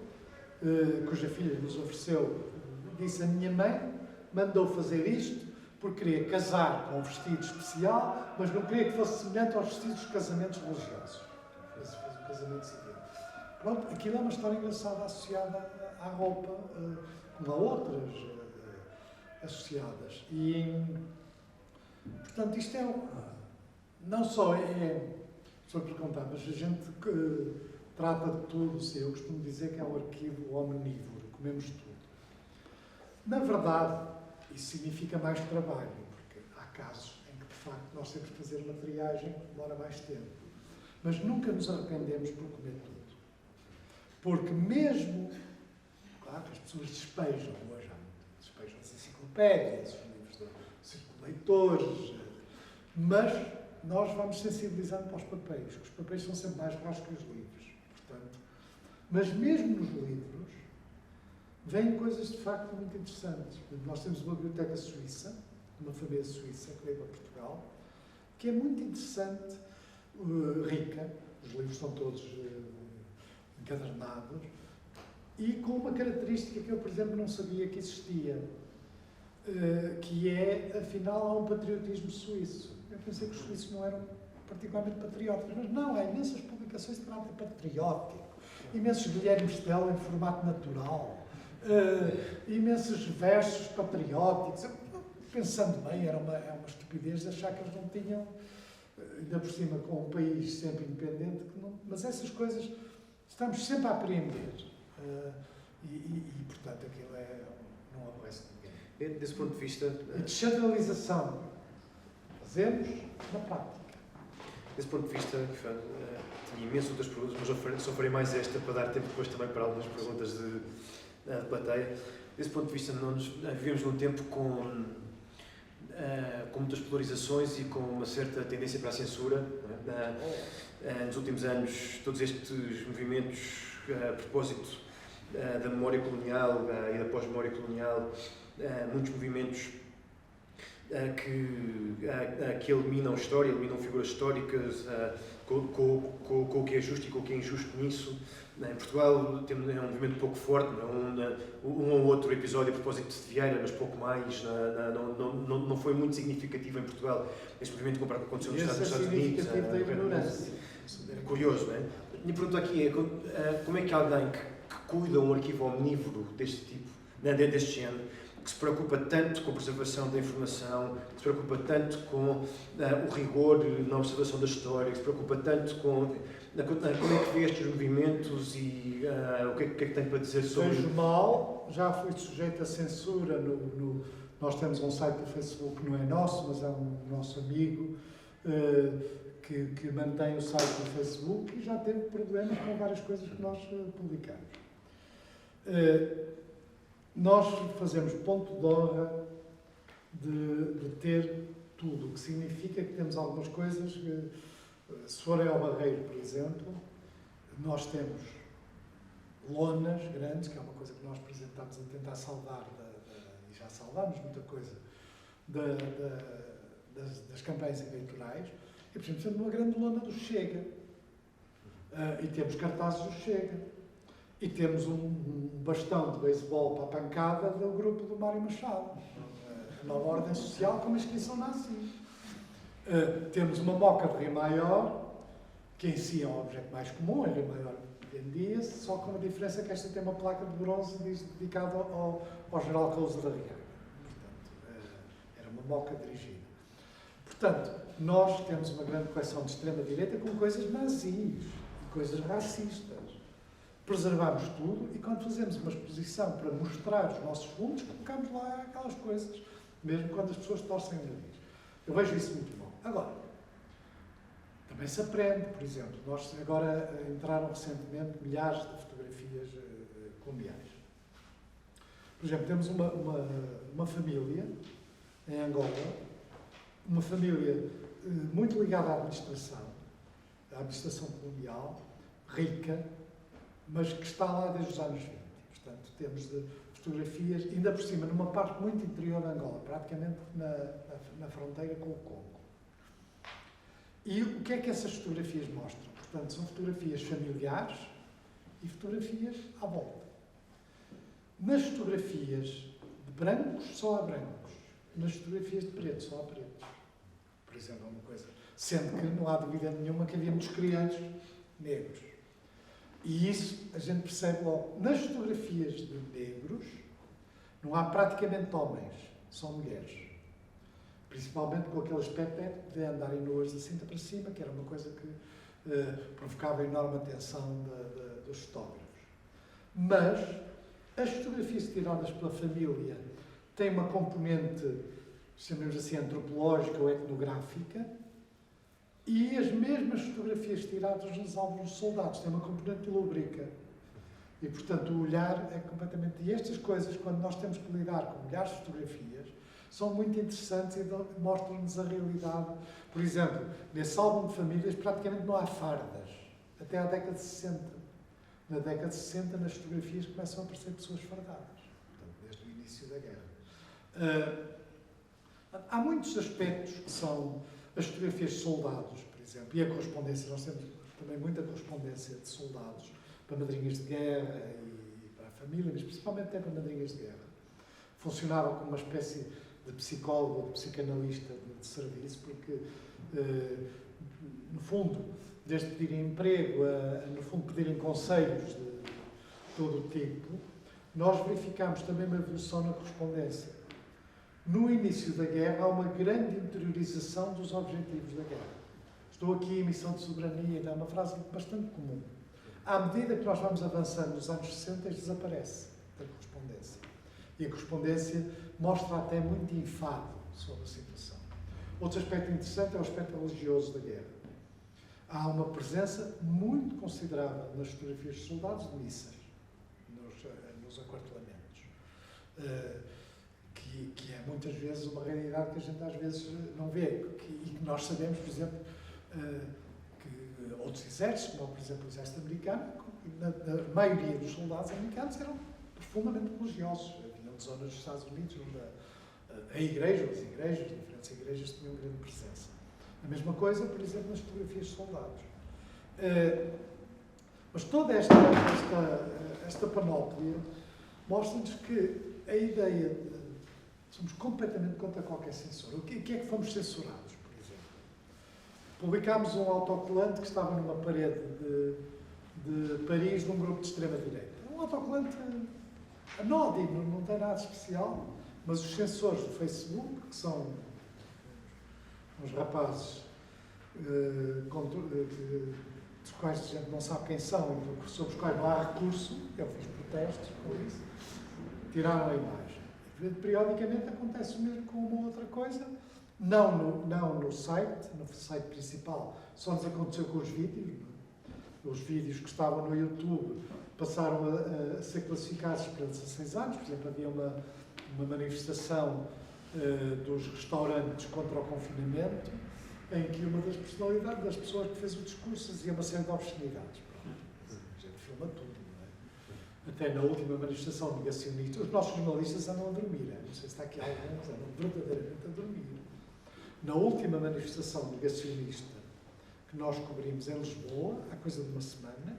cuja filha nos ofereceu, disse: a minha mãe mandou fazer isto porque queria casar com um vestido especial, mas não queria que fosse semelhante aos vestidos dos casamentos religiosos. Fez um casamento civil. Pronto, aquilo é uma história engraçada associada à roupa, como a outras associadas. E, portanto, isto é não só sobre contar, mas a gente trata de tudo. Eu costumo dizer que é um arquivo omnívoro, comemos tudo. Na verdade, isso significa mais trabalho, porque há casos em que, de facto, nós temos que fazer uma triagem que demora mais tempo. Mas nunca nos arrependemos por comer tudo. Porque mesmo, claro que as pessoas despejam hoje, despejam as enciclopédias, os livros do círculo de leitores, mas nós vamos sensibilizando para os papéis, que os papéis são sempre mais raros que os livros. Portanto, mas mesmo nos livros, vêm coisas de facto muito interessantes. Nós temos uma biblioteca suíça, uma família suíça que veio para Portugal, que é muito interessante, rica, os livros são todos encadernados, e com uma característica que eu, por exemplo, não sabia que existia, que é, afinal, há um patriotismo suíço. Eu pensei que os suíços não eram particularmente patrióticos, mas não, há imensas publicações de caráter patriótico, imensos Guilherme Stella em formato natural, imensos versos patrióticos. Pensando bem, é uma estupidez achar que eles não tinham, ainda por cima com um país sempre independente, que não, mas essas coisas estamos sempre a apreender. Portanto, aquilo não aborrece ninguém. Desse ponto de vista... E descentralização fazemos na prática. Desse ponto de vista, tinha imensas outras perguntas, mas só farei mais esta para dar tempo depois também para algumas perguntas de plateia. Desse ponto de vista, vivemos num tempo com muitas polarizações e com uma certa tendência para a censura. Nos últimos anos, todos estes movimentos a propósito da memória colonial e da pós-memória colonial, muitos movimentos que eliminam história, eliminam figuras históricas, com o que é justo e com o que é injusto nisso. Em Portugal temos um movimento pouco forte, um ou outro episódio a propósito de Vieira, mas pouco mais, não foi muito significativo em Portugal. Este movimento comparado com o que aconteceu nos Estados Unidos. É curioso, não é? A minha pergunta aqui é, como é que alguém que cuida um arquivo omnívoro deste tipo, deste género, que se preocupa tanto com a preservação da informação, que se preocupa tanto com o rigor na observação da história, que se preocupa tanto com como é que vê estes movimentos e o que é que tem para dizer sobre... Vejo mal, já fui sujeito a censura nós temos um site do Facebook que não é nosso, mas é um nosso amigo que mantém o site do Facebook e já teve problemas com várias coisas que nós publicamos. Nós fazemos ponto de honra de ter tudo, o que significa que temos algumas coisas que, se forem ao Barreiro, por exemplo, nós temos lonas grandes, que é uma coisa que nós apresentamos a tentar salvar, e já salvámos muita coisa, das campanhas eleitorais, e, por exemplo, temos uma grande lona do Chega, e temos cartazes do Chega, e temos um bastão de beisebol para a pancada do grupo do Mário Machado, a nova ordem social com uma inscrição nazi. Temos uma moca de Rio Maior, que em si é um objeto mais comum, em Rio Maior vendia-se, só com a diferença que esta tem uma placa de bronze dedicada ao General Couso da Riaga. Portanto, era uma moca dirigida. Portanto, nós temos uma grande coleção de extrema-direita com coisas nazis, coisas racistas. Preservamos tudo e quando fazemos uma exposição para mostrar os nossos fundos, colocamos lá aquelas coisas, mesmo quando as pessoas torcem o nariz. Eu vejo isso muito bom. Agora, também se aprende, por exemplo, nós agora entraram recentemente milhares de fotografias coloniais. Por exemplo, temos uma família em Angola, uma família muito ligada à administração colonial, rica, mas que está lá desde os anos 20. Portanto, temos de fotografias, ainda por cima, numa parte muito interior de Angola, praticamente na fronteira com o Congo. E o que é que essas fotografias mostram? Portanto, são fotografias familiares e fotografias à volta. Nas fotografias de brancos, só há brancos. Nas fotografias de pretos, só há pretos. Por exemplo, é uma coisa. Sendo que não há dúvida nenhuma que havia muitos crianças negros. E isso a gente percebe logo. Nas fotografias de negros, não há praticamente homens, são mulheres. Principalmente com aquele aspecto de andarem nuas da cinta para cima, que era uma coisa que provocava enorme atenção dos fotógrafos. Mas as fotografias tiradas pela família têm uma componente, chamemos assim, antropológica ou etnográfica, e as mesmas fotografias tiradas nos álbuns dos soldados têm uma componente lúbrica. E, portanto, o olhar é completamente... E estas coisas, quando nós temos que lidar com milhares de fotografias, são muito interessantes e mostram-nos a realidade. Por exemplo, nesse álbum de famílias praticamente não há fardas, até à década de 60. Na década de 60, nas fotografias começam a aparecer pessoas fardadas, portanto, desde o início da guerra. Há muitos aspectos que são as fotografias de soldados, por exemplo, e a correspondência. Nós temos também muita correspondência de soldados para madrinhas de guerra e para a família, mas principalmente até para madrinhas de guerra. Funcionava como uma espécie de psicólogo ou de psicanalista de serviço, porque, no fundo, desde pedirem emprego, no fundo, pedirem conselhos de todo o tipo, nós verificamos também uma evolução na correspondência. No início da guerra, há uma grande interiorização dos objetivos da guerra. Estou aqui em missão de soberania, é uma frase bastante comum. À medida que nós vamos avançando nos anos 60, desaparece a correspondência. E a correspondência mostra até muito enfado sobre a situação. Outro aspecto interessante é o aspecto religioso da guerra. Há uma presença muito considerável nas fotografias de soldados de missas, nos aquartelamentos, que é muitas vezes uma realidade que a gente às vezes não vê, e que nós sabemos, por exemplo, que outros exércitos, como por exemplo o exército americano, a maioria dos soldados americanos eram profundamente religiosos. Haviam zonas dos Estados Unidos onde as diferentes igrejas tinham grande presença. A mesma coisa, por exemplo, nas fotografias de soldados. Mas toda esta panóplia mostra-nos que a ideia de somos completamente contra qualquer censura. O que é que fomos censurados, por exemplo? Publicámos um autocolante que estava numa parede de Paris de um grupo de extrema-direita. Um autocolante anódino, não tem nada especial, mas os censores do Facebook, que são uns rapazes dos quais a gente não sabe quem são e sobre os quais não há recurso, eu fiz protestos com isso, tiraram a imagem. Periodicamente acontece o mesmo com uma outra coisa, não no site principal, só nos aconteceu com os vídeos. Os vídeos que estavam no YouTube passaram a ser classificados para 16 anos. Por exemplo, havia uma manifestação dos restaurantes contra o confinamento, em que uma das personalidades, das pessoas que fez o discurso, dizia uma série de obscenidades. A gente filma tudo, não é? Até na última manifestação negacionista, os nossos jornalistas andam a dormir, não sei se está aqui alguns, andam verdadeiramente a dormir. Na última manifestação negacionista que nós cobrimos em Lisboa, há coisa de uma semana,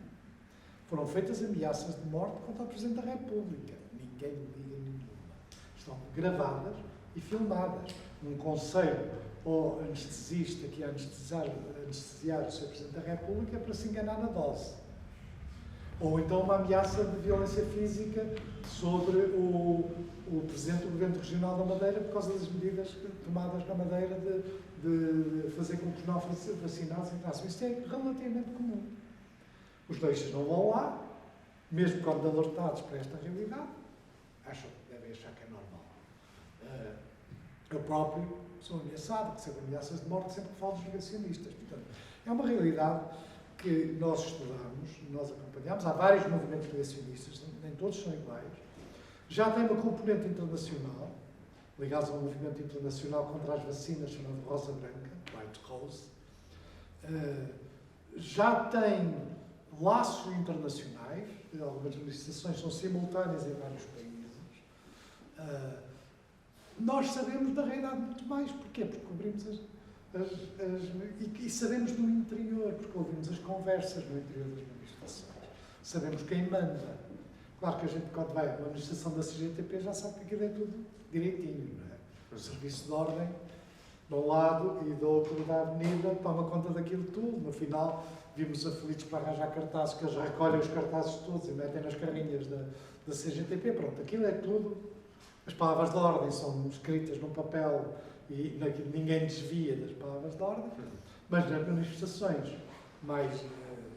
foram feitas ameaças de morte contra o Presidente da República. Ninguém liga nenhuma. Estão gravadas e filmadas. Um conselho ou anestesista que ia anestesiar o Sr. Presidente da República para se enganar na dose. Ou então uma ameaça de violência física sobre o Presidente do Governo Regional da Madeira por causa das medidas tomadas na Madeira de fazer com que os não vacinados entrassem. Isto é relativamente comum. Os dois não vão lá, mesmo quando alertados para esta realidade, devem achar que é normal. Eu próprio sou ameaçado, recebo ameaças de morte sempre que falo dos negacionistas. Portanto, é uma realidade que nós estudamos, nós acompanhamos. Há vários movimentos negacionistas, nem todos são iguais. Já tem uma componente internacional, ligados a um movimento internacional contra as vacinas, chamado Rosa Branca, White Rose. Já tem laços internacionais, algumas manifestações são simultâneas em vários países. Nós sabemos da realidade muito mais. Porquê? Porque cobrimos e sabemos do interior, porque ouvimos as conversas no interior das manifestações. Sabemos quem manda. Claro que a gente, quando vai à manifestação da CGTP, já sabe que aquilo é tudo direitinho, não é? O serviço de ordem, de um lado e do outro da avenida, toma conta daquilo tudo. No final, vimos aflitos para arranjar cartazes, que eles recolhem os cartazes todos e metem nas carrinhas da CGTP. Pronto, aquilo é tudo. As palavras de ordem são escritas num papel e ninguém desvia das palavras de ordem, mas nas manifestações mais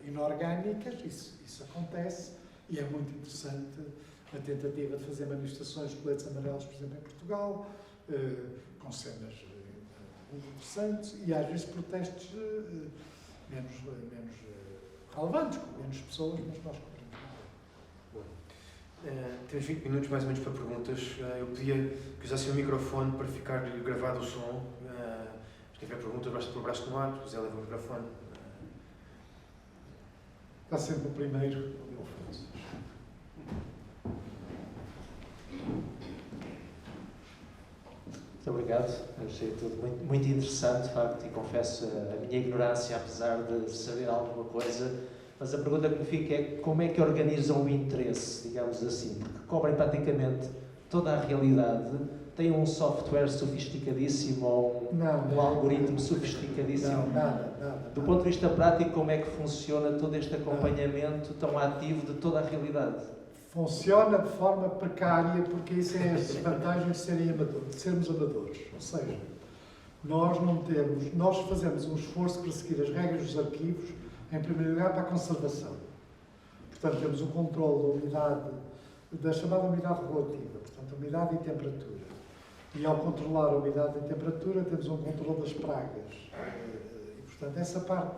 inorgânicas, isso acontece. E é muito interessante a tentativa de fazer manifestações de coletes amarelos, por exemplo, em Portugal, com cenas interessantes e às vezes protestos menos relevantes, com menos pessoas, mas nós cobrimos. Temos 20 minutos mais ou menos para perguntas. Eu pedia que usassem o microfone para ficar gravado o som. Se tiver perguntas, basta pôr o braço no ar, o Zé leva o microfone. Está sempre o primeiro. Muito obrigado. Achei tudo muito, muito interessante, de facto, e confesso a minha ignorância, apesar de saber alguma coisa. Mas a pergunta que me fica é como é que organizam o interesse, digamos assim, porque cobrem praticamente toda a realidade, têm um software sofisticadíssimo ou um algoritmo sofisticadíssimo. Não, nada. Do ponto de vista prático, como é que funciona todo este acompanhamento tão ativo de toda a realidade? Funciona de forma precária, porque isso é a vantagem de sermos amadores. Ou seja, nós fazemos um esforço para seguir as regras dos arquivos, em primeiro lugar, para a conservação. Portanto, temos o controle da umidade, da chamada umidade relativa, portanto, umidade e temperatura. E ao controlar a umidade e temperatura, temos um controle das pragas. E, portanto, essa parte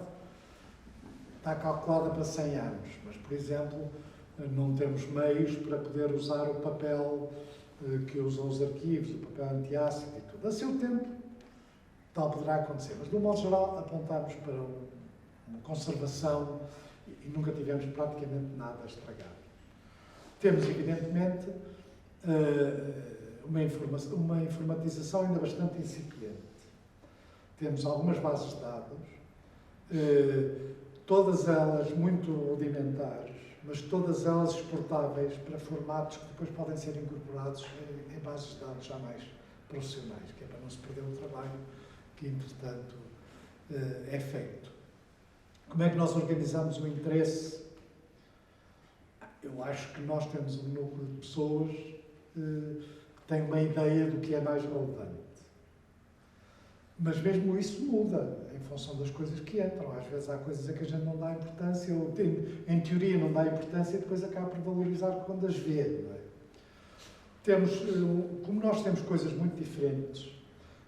está calculada para 100 anos, mas, por exemplo, não temos meios para poder usar o papel que usam os arquivos, o papel antiácido e tudo. A seu tempo, tal poderá acontecer. Mas, de um modo geral, apontamos para uma conservação e nunca tivemos praticamente nada estragado. Temos, evidentemente, uma informatização ainda bastante incipiente. Temos algumas bases de dados, todas elas muito rudimentares, mas todas elas exportáveis para formatos que depois podem ser incorporados em bases de dados já mais profissionais, que é para não se perder o trabalho que, entretanto, é feito. Como é que nós organizamos o interesse? Eu acho que nós temos um núcleo de pessoas que têm uma ideia do que é mais relevante. Mas mesmo isso muda em função das coisas que entram. Às vezes há coisas a que a gente não dá importância, ou em teoria não dá importância e depois acaba por valorizar quando as vê. Não é? Como nós temos coisas muito diferentes,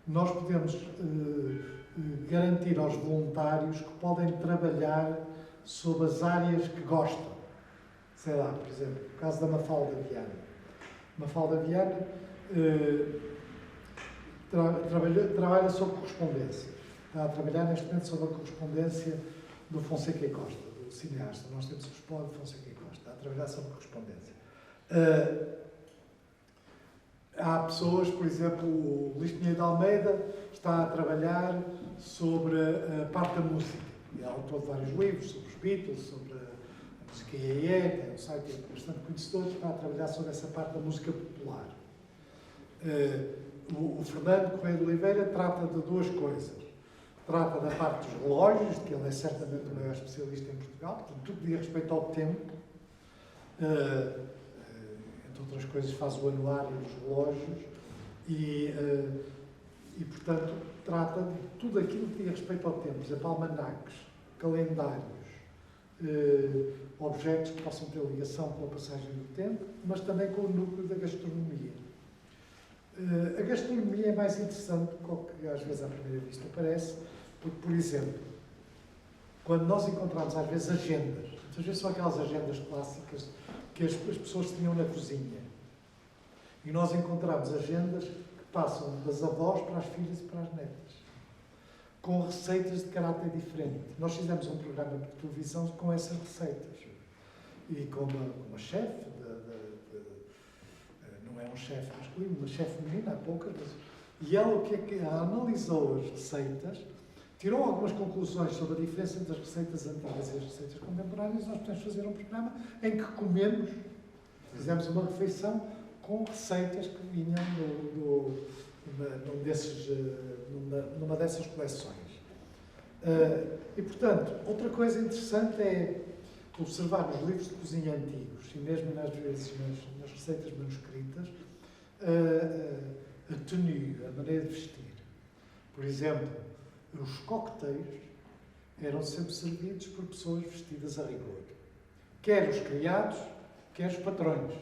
nós podemos garantir aos voluntários que podem trabalhar sobre as áreas que gostam. Sei lá, por exemplo, no caso da Mafalda Viana. Mafalda Viana trabalha sobre correspondência. Está a trabalhar neste momento sobre a correspondência do Fonseca e Costa, do cineasta. Nós temos o Explode de Fonseca e Costa. Está a trabalhar sobre correspondência. Há pessoas, por exemplo, o Luís Pinheiro de Almeida está a trabalhar sobre a parte da música. É autor de vários livros sobre os Beatles, sobre a música IEE, tem um site bastante conhecedor, está a trabalhar sobre essa parte da música popular. O Fernando Correia de Oliveira trata de duas coisas. Trata da parte dos relógios, de que ele é certamente o maior especialista em Portugal, portanto, tudo diz respeito ao tempo. Entre outras coisas, faz o anuário dos relógios e, portanto, trata de tudo aquilo que diz respeito ao tempo. Por exemplo, almanaques, calendários, objetos que possam ter ligação com a passagem do tempo, mas também com o núcleo da gastronomia. A gastronomia é mais interessante do que às vezes à primeira vista parece, porque, por exemplo, quando nós encontramos às vezes agendas, às vezes são aquelas agendas clássicas que as pessoas tinham na cozinha, e nós encontramos agendas que passam das avós para as filhas e para as netas, com receitas de caráter diferente. Nós fizemos um programa de televisão com essas receitas, e com uma chefe, não é um chefe masculino, uma chefe feminina, há poucas, e ela o que é que ela analisou as receitas, tirou algumas conclusões sobre a diferença entre as receitas antigas e as receitas contemporâneas. Nós podemos fazer um programa em que comemos, fizemos uma refeição com receitas que vinham numa dessas coleções. E, portanto, outra coisa interessante é observar os livros de cozinha antigos, e mesmo às vezes nas receitas manuscritas, a tenue, a maneira de vestir. Por exemplo, os coquetéis eram sempre servidos por pessoas vestidas a rigor. Quer os criados, quer os patrões.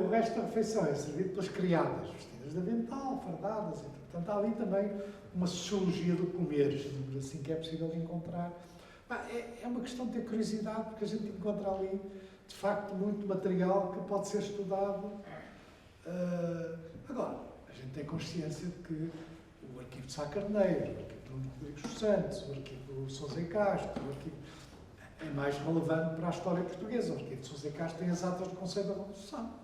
O resto da refeição é servido pelas criadas, vestidas de avental, fardadas. E, portanto, há ali também uma sociologia do comer, digamos assim, que é possível encontrar. É uma questão de ter curiosidade, porque a gente encontra ali, de facto, muito material que pode ser estudado. Agora, a gente tem consciência de que o arquivo de Sá Carneiro, o arquivo de Nuno Rodrigues dos Santos, o arquivo de Sousa e Castro, o arquivo é mais relevante para a história portuguesa. O arquivo de Sousa e Castro tem as atas do Conselho da Revolução.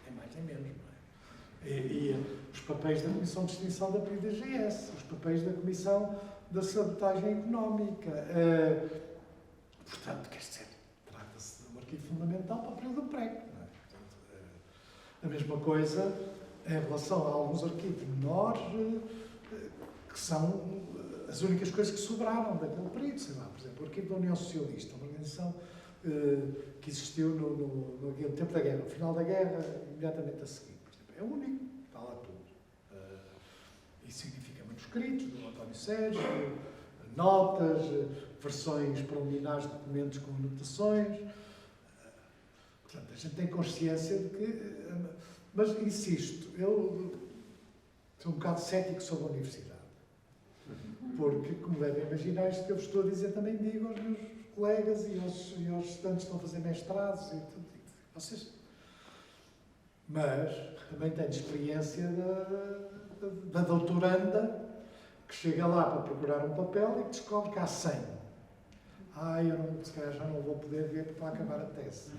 É mais nem menos, não é? E os papéis da Comissão de Extinção da PIDGS, os papéis da Comissão da Sabotagem Económica. Portanto, quer dizer, trata-se de um arquivo fundamental para o período do PREC. Não é? Portanto, a mesma coisa em relação a alguns arquivos menores, que são as únicas coisas que sobraram daquele período. Sei lá, por exemplo, o arquivo da União Socialista, uma organização que existiu no tempo da guerra, no final da guerra, imediatamente a seguir. Por exemplo, é o único, está lá tudo. Isso significa manuscritos do António Sérgio, notas, versões preliminares de documentos com anotações. Portanto, a gente tem consciência de que... Mas, insisto, eu sou um bocado cético sobre a universidade. Porque, como devem imaginar, isto que eu vos estou a dizer também digo aos meus colegas e aos estudantes que estão a fazer mestrados e tudo. Vocês... Mas também tenho experiência da doutoranda que chega lá para procurar um papel e que descobre que há 100. Eu não, se calhar já não vou poder ver para acabar a tese.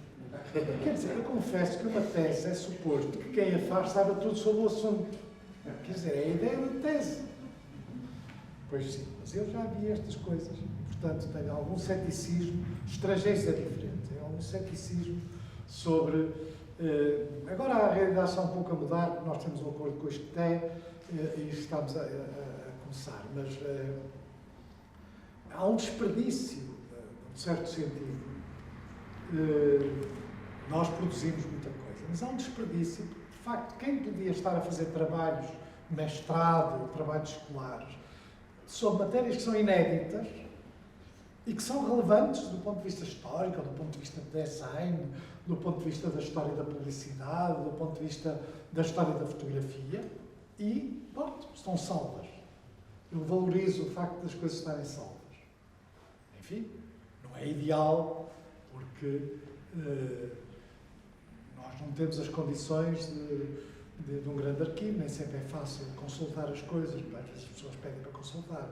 Quer dizer, eu confesso que uma tese é suposto que quem a faz saiba tudo sobre o assunto. Quer dizer, é a ideia da tese. Pois sim, mas eu já vi estas coisas e, portanto, tenho algum ceticismo. Estrangeiros é diferente. Tenho algum ceticismo sobre... agora a realidade está um pouco a mudar, porque nós temos um acordo com o ISCTE e estamos a começar, mas há um desperdício, num certo sentido. Nós produzimos muita coisa, mas há um desperdício, porque, de facto, quem podia estar a fazer trabalhos de mestrado, trabalhos escolares, sobre matérias que são inéditas e que são relevantes do ponto de vista histórico, do ponto de vista de design, do ponto de vista da história da publicidade, do ponto de vista da história da fotografia, e, pronto, estão salvas. Eu valorizo o facto das coisas estarem salvas. Enfim, não é ideal, porque nós não temos as condições de um grande arquivo, nem sempre é fácil consultar as coisas, às vezes as pessoas pedem para consultar.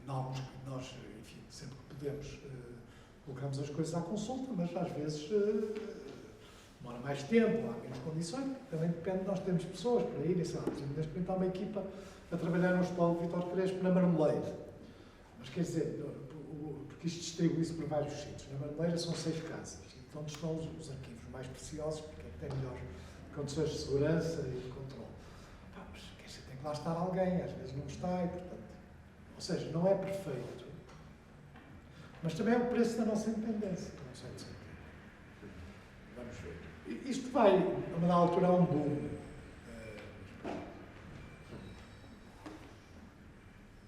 Nós, enfim, sempre que podemos, colocamos as coisas à consulta, mas às vezes demora mais tempo, há menos condições, também depende de nós termos pessoas para irem, sei lá, por exemplo, neste momento há uma equipa a trabalhar no Hospital Vítor Crespo, na Marmeleira. Mas quer dizer, porque isto distribui-se por vários sítios. Na Marmeleira são 6 casas, então onde estão os arquivos mais preciosos, porque é que tem melhores condições de segurança e de controle. Mas quer dizer, tem que lá estar alguém, às vezes não está, e portanto... Ou seja, não é perfeito, mas também é o preço da nossa independência, não sei dizer. Vamos ver. Isto vai, a uma altura, a um boom.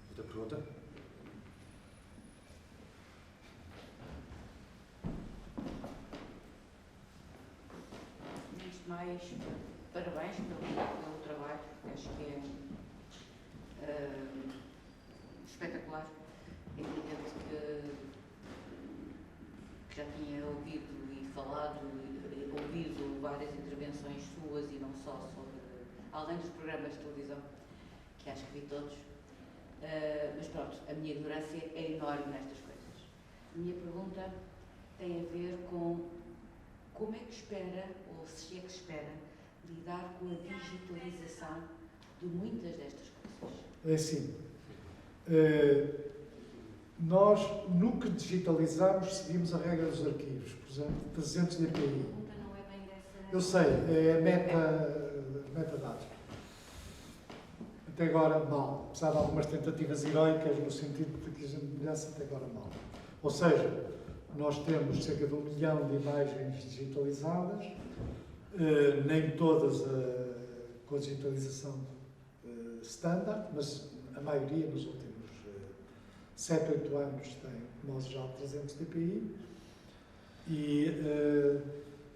Outra pergunta? Antes de mais, parabéns pelo trabalho, acho que é espetacular. É evidente que já tinha ouvido e falado, ouvido várias intervenções suas e não só sobre, além dos programas de televisão, que acho que vi todos, mas pronto, a minha ignorância é enorme nestas coisas. A minha pergunta tem a ver com como é que espera, ou se é que espera, lidar com a digitalização de muitas destas coisas? É assim, nós nunca digitalizamos, seguimos a regra dos arquivos, por exemplo, 300 A dpi. pergunta não é bem dessa... Eu sei, é metadados. Até agora, mal. Apesar de algumas tentativas heroicas, no sentido de que a gente melhorasse, até agora mal. Ou seja, nós temos cerca de 1 milhão de imagens digitalizadas, nem todas com a digitalização standard, mas a maioria nos últimos 7, 8 anos tem modos já de 300 dpi. E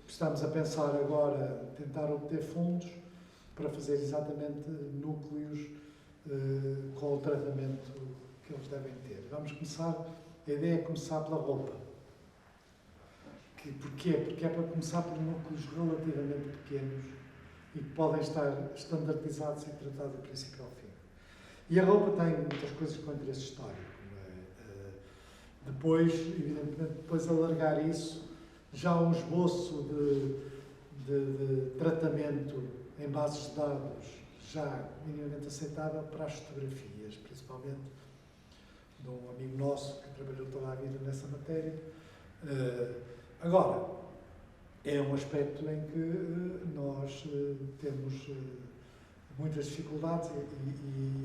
estamos a pensar agora, tentar obter fundos para fazer exatamente núcleos com o tratamento que eles devem ter. Vamos começar, a ideia é começar pela roupa. Porquê? Porque é para começar por núcleos relativamente pequenos e que podem estar estandardizados e tratados do princípio ao fim. E a roupa tem muitas coisas com interesse histórico. Depois, evidentemente, depois alargar isso, já um esboço de tratamento em bases de dados já minimamente aceitável para as fotografias, principalmente de um amigo nosso que trabalhou toda a vida nessa matéria. Agora, é um aspecto em que nós temos muitas dificuldades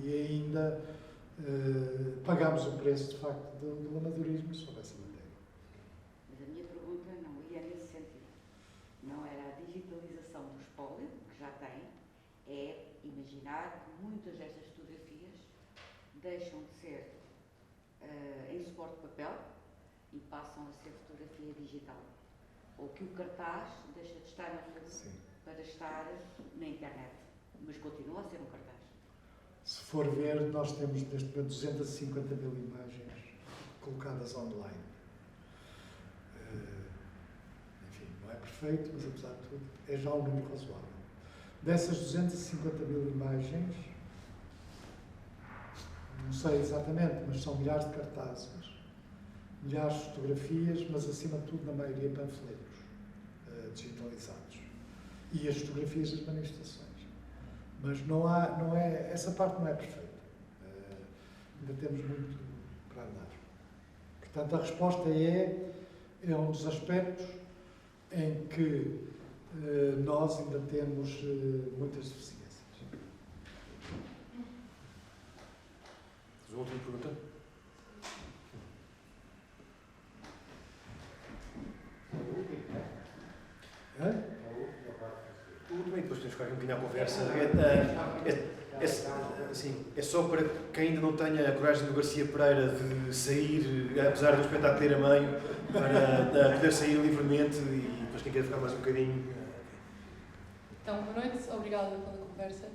e ainda pagamos o preço, de facto, do amadorismo sobre essa matéria. Mas a minha pergunta não ia nesse sentido. Não era a digitalização do espólio, que já tem, é imaginar que muitas destas fotografias deixam de ser em suporte de papel e passam a ser fotografia digital. Ou que o cartaz deixa de estar na rua para estar na internet, mas continua a ser um cartaz. Se for ver, nós temos neste momento 250 mil imagens colocadas online. Enfim, não é perfeito, mas apesar de tudo, é já um número razoável. Dessas 250 mil imagens, não sei exatamente, mas são milhares de cartazes, milhares de fotografias, mas acima de tudo, na maioria, panfletos digitalizados. E as fotografias das manifestações. Mas essa parte não é perfeita. Ainda temos muito para andar. Portanto, a resposta é um dos aspectos em que nós ainda temos muitas deficiências. Uma última pergunta? O último, e depois podemos ficar aqui um bocadinho à conversa. É só para quem ainda não tenha a coragem do Garcia Pereira de sair, apesar do espetáculo ter a meio, para poder sair livremente e depois quem quer ficar mais um bocadinho. Então, boa noite, obrigada pela conversa.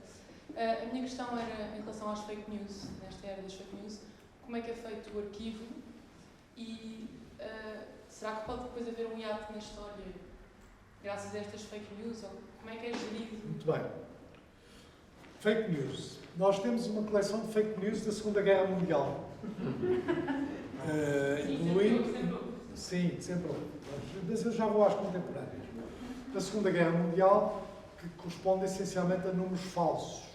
A minha questão era em relação às fake news, nesta era das fake news, como é que é feito o arquivo e será que pode depois haver um hiato na história graças a estas fake news? Ou como é que é gerido? Muito bem. Fake news. Nós temos uma coleção de fake news da Segunda Guerra Mundial. Incluindo... Sim, sempre. Mas eu já vou às contemporâneas. Da Segunda Guerra Mundial, que corresponde essencialmente a números falsos.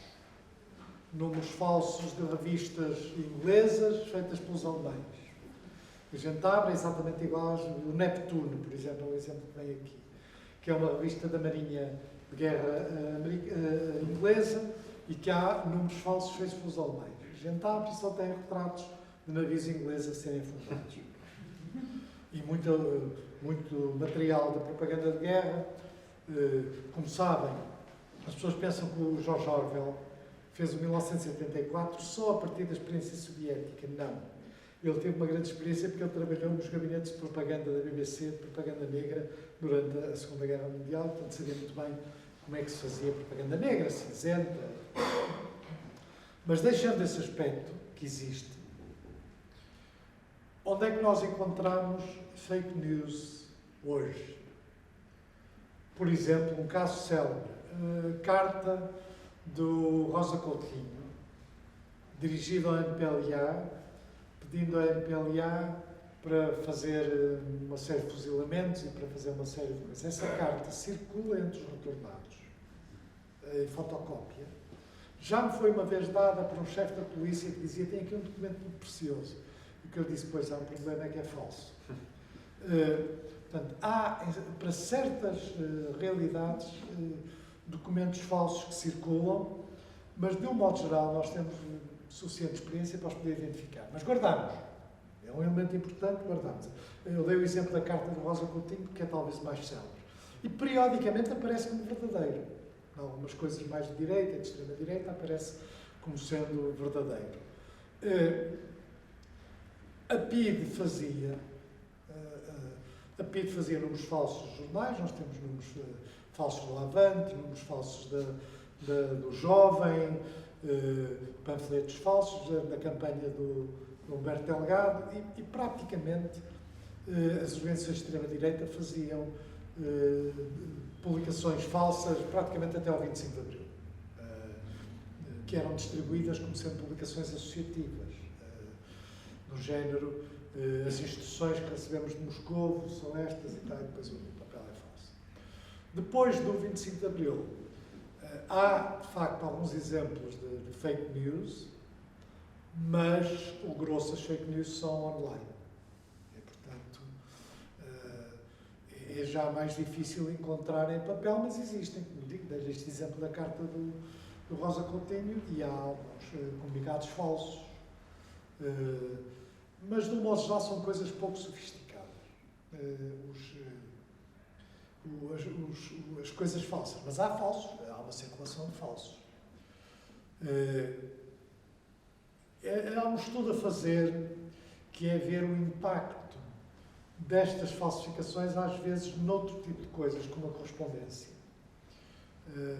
Números falsos de revistas inglesas feitas pelos alemães. A gente abre exatamente igual o Neptuno, por exemplo, é um exemplo que vem aqui, que é uma revista da Marinha de Guerra inglesa e que há números falsos feitos pelos alemães. A gente abre e só tem retratos de navios ingleses a serem afundados. E muito material da propaganda de guerra. Como sabem, as pessoas pensam que o George Orwell fez o 1984 só a partir da experiência soviética. Não. Ele teve uma grande experiência porque ele trabalhou nos gabinetes de propaganda da BBC, de propaganda negra, durante a Segunda Guerra Mundial, portanto sabia muito bem como é que se fazia propaganda negra, cinzenta. Mas deixando esse aspecto que existe, onde é que nós encontramos fake news hoje? Por exemplo, um caso célebre, carta do Rosa Coutinho, dirigida ao MPLA, pedindo ao MPLA para fazer uma série de fuzilamentos e para fazer uma série de coisas. Essa carta circula entre os retornados, em fotocópia. Já me foi uma vez dada por um chefe da polícia que dizia: tem aqui um documento muito precioso. E que eu disse: pois há um problema, é que é falso. Portanto, há para certas realidades documentos falsos que circulam, mas de um modo geral nós temos suficiente experiência para os poder identificar. Mas guardamos. É um elemento importante, guardamos. Eu dei o exemplo da carta de Rosa Coutinho, que é talvez mais célebre. E periodicamente aparece como verdadeiro. Em algumas coisas mais de direita, de extrema-direita, aparece como sendo verdadeiro. A PIDE fazia números falsos dos jornais, nós temos números falsos do Avante, números falsos do Jovem, panfletos falsos da campanha do Humberto Delgado e praticamente as organizações de extrema-direita faziam publicações falsas praticamente até ao 25 de Abril, que eram distribuídas como sendo publicações associativas, do género, as instruções que recebemos de Moscovo são estas e tal, e depois o papel é falso. Depois do 25 de Abril, há, de facto, alguns exemplos de fake news, mas o grosso das fake news são online. E, portanto, é já mais difícil encontrar em papel, mas existem. Como digo, desde este exemplo da carta do Rosa Coutinho, e há alguns comunicados falsos. Mas, de um modo geral, são coisas pouco sofisticadas. As coisas falsas. Mas há falsos, há uma circulação de falsos. Há um estudo a fazer que é ver o impacto destas falsificações, às vezes, noutro tipo de coisas, como a correspondência.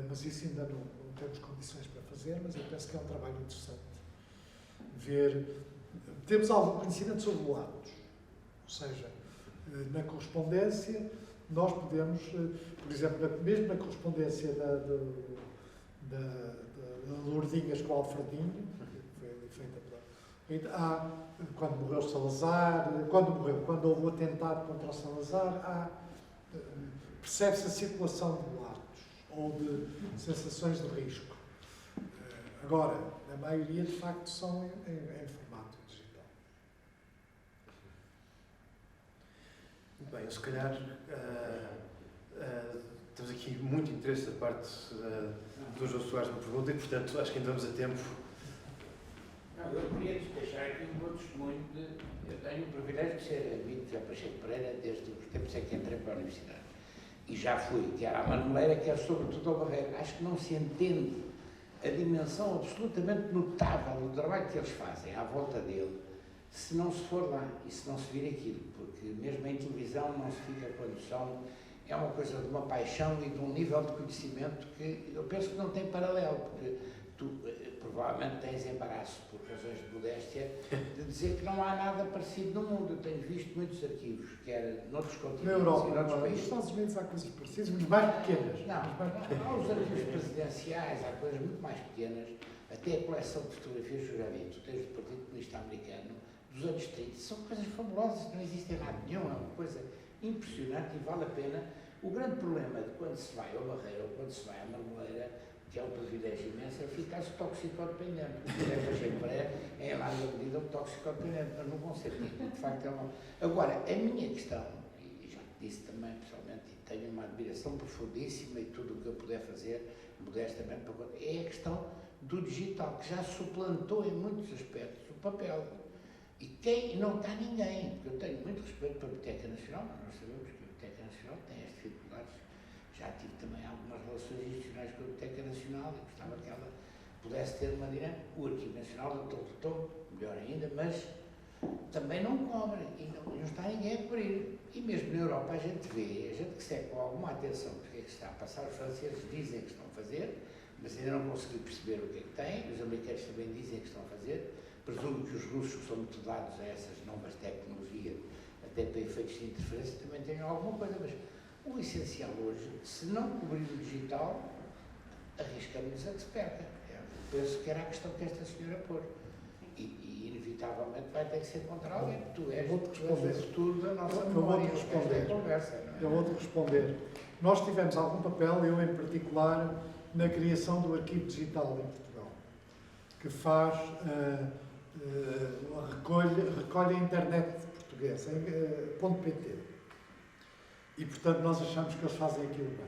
Mas isso ainda não temos condições para fazer, mas eu penso que é um trabalho interessante. Temos algum conhecimento sobre lados, ou seja, na correspondência, nós podemos, por exemplo, mesmo na correspondência da Lourdinhas com o Alfredinho, que foi ali feita quando morreu Salazar, quando houve o atentado contra o Salazar, percebe-se a circulação de lados ou de sensações de risco. Agora, a maioria, de facto, são em formato digital. Muito bem, se calhar temos aqui muito interesse da parte do João Soares na pergunta e, portanto, acho que ainda vamos a tempo. Não, eu queria deixar aqui um bom testemunho eu tenho o privilégio de ser amigo de José Pacheco Pereira desde os tempos em que entrei para a universidade. E já fui, quer à Marmeleira, quer sobretudo ao Barreiro. Acho que não se entende a dimensão absolutamente notável do trabalho que eles fazem à volta dele, se não se for lá e se não se vir aquilo, porque mesmo em televisão não se fica com a noção, é uma coisa de uma paixão e de um nível de conhecimento que eu penso que não tem paralelo, porque tu provavelmente tens embaraço, por razões de modéstia, de dizer que não há nada parecido no mundo. Eu tenho visto muitos arquivos, quer noutros continentes na Europa, e noutros nos países. Estados Unidos há coisas parecidas, mas mais pequenas. Não, há os arquivos presidenciais, há coisas muito mais pequenas, até a coleção de fotografias que eu já vi, tu tens do Partido Comunista Americano, dos anos 30, são coisas fabulosas, não existem nada nenhum, é uma coisa impressionante e vale a pena. O grande problema de quando se vai ao Barreiro ou quando se vai à Marmeleira, que é um privilégio imenso, é ficar-se toxicodependente. O José Pacheco Pereira é, em larga medida, um toxicodependente, mas no bom sentido, de facto é uma... Agora, a minha questão, e já te disse também pessoalmente, e tenho uma admiração profundíssima e tudo o que eu puder fazer, modestamente, é a questão do digital, que já suplantou em muitos aspectos o papel. E não está ninguém, porque eu tenho muito respeito pela Biblioteca Nacional, mas nós sabemos que a Biblioteca Nacional tem as dificuldades. Já tive também algumas relações institucionais com a Biblioteca Nacional e gostava que ela pudesse ter uma dinâmica. O Arquivo Nacional do retorno, melhor ainda, mas também não cobra e não está ninguém a cobrir. E mesmo na Europa a gente vê, a gente que segue com alguma atenção o que é que está a passar, os franceses dizem que estão a fazer, mas ainda não consegui perceber o que é que têm, os americanos também dizem que estão a fazer. Presumo que os russos, que são muito dados a essas novas tecnologias, até para efeitos de interferência, também tenham alguma coisa, mas o essencial hoje, se não cobrir o digital, arriscamos a que se perca. Eu penso que era a questão que esta senhora pôs. E inevitavelmente vai ter que ser contra alguém, porque tu és Vou-te responder. esse tudo da nossa Eu memória. vou-te responder. Esta é a conversa, não é? Eu vou-te responder. Nós tivemos algum papel, eu em particular, na criação do arquivo digital em Portugal, que faz recolhe a internet portuguesa, .pt. E, portanto, nós achamos que eles fazem aquilo bem.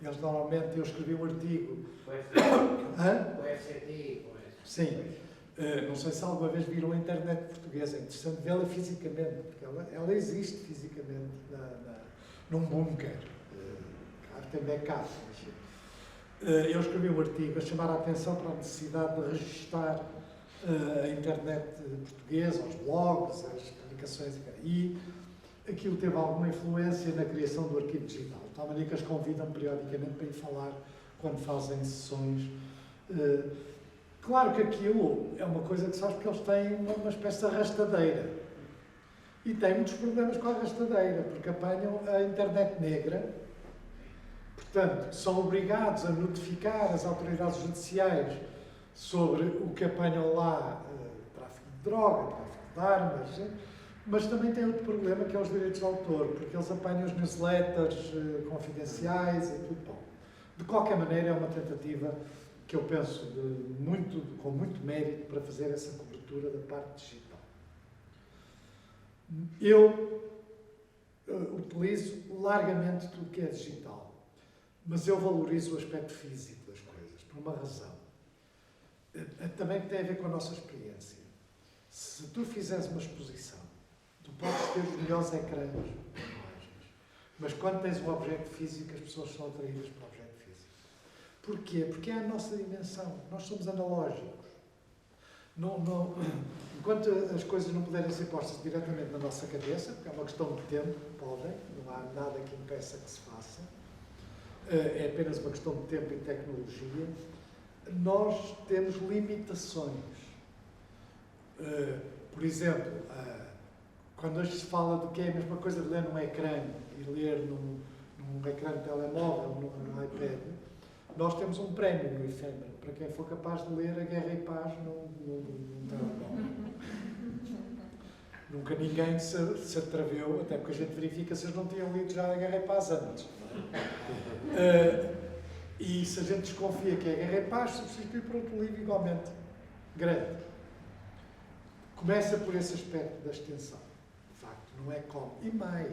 Eles normalmente, eu escrevi um artigo. O FCT, Sim. Não sei se alguma vez viram a internet portuguesa. É interessante vê-la fisicamente, porque ela existe fisicamente num bunker. Tem backup. Eu escrevi um artigo a chamar a atenção para a necessidade de registar a internet portuguesa, os blogs, as publicações. E aquilo teve alguma influência na criação do arquivo digital. De tal maneira que as convidam periodicamente para ir falar quando fazem sessões. Claro que aquilo é uma coisa que sabes que eles têm uma espécie de arrastadeira. E têm muitos problemas com a arrastadeira, porque apanham a internet negra. Portanto, são obrigados a notificar as autoridades judiciais sobre o que apanham lá, tráfico de droga, tráfico de armas, mas também tem outro problema que é os direitos de autor, porque eles apanham os newsletters confidenciais e tudo bom. De qualquer maneira, é uma tentativa que eu penso com muito mérito para fazer essa cobertura da parte digital. Eu utilizo largamente tudo que é digital, mas eu valorizo o aspecto físico das coisas, por uma razão. Também tem a ver com a nossa experiência. Se tu fizeres uma exposição, tu podes ter os melhores ecrãs, mas quando tens um objeto físico, as pessoas são atraídas para o objeto físico. Porquê? Porque é a nossa dimensão. Nós somos analógicos. Enquanto as coisas não puderem ser postas diretamente na nossa cabeça, porque é uma questão de tempo, podem, não há nada que impeça que se faça, é apenas uma questão de tempo e tecnologia, nós temos limitações. Por exemplo, quando hoje se fala de que é a mesma coisa de ler num ecrã e ler num ecrã de telemóvel, num iPad, nós temos um prémio no efêmero para quem for capaz de ler A Guerra e Paz num telemóvel. Nunca ninguém se atreveu, até porque a gente verifica se eles não tinham lido já A Guerra e Paz antes. E se a gente desconfia que é A Guerra e Paz, substitui por outro livro igualmente grande. Começa por esse aspecto da extensão. De facto, não é como. E mais,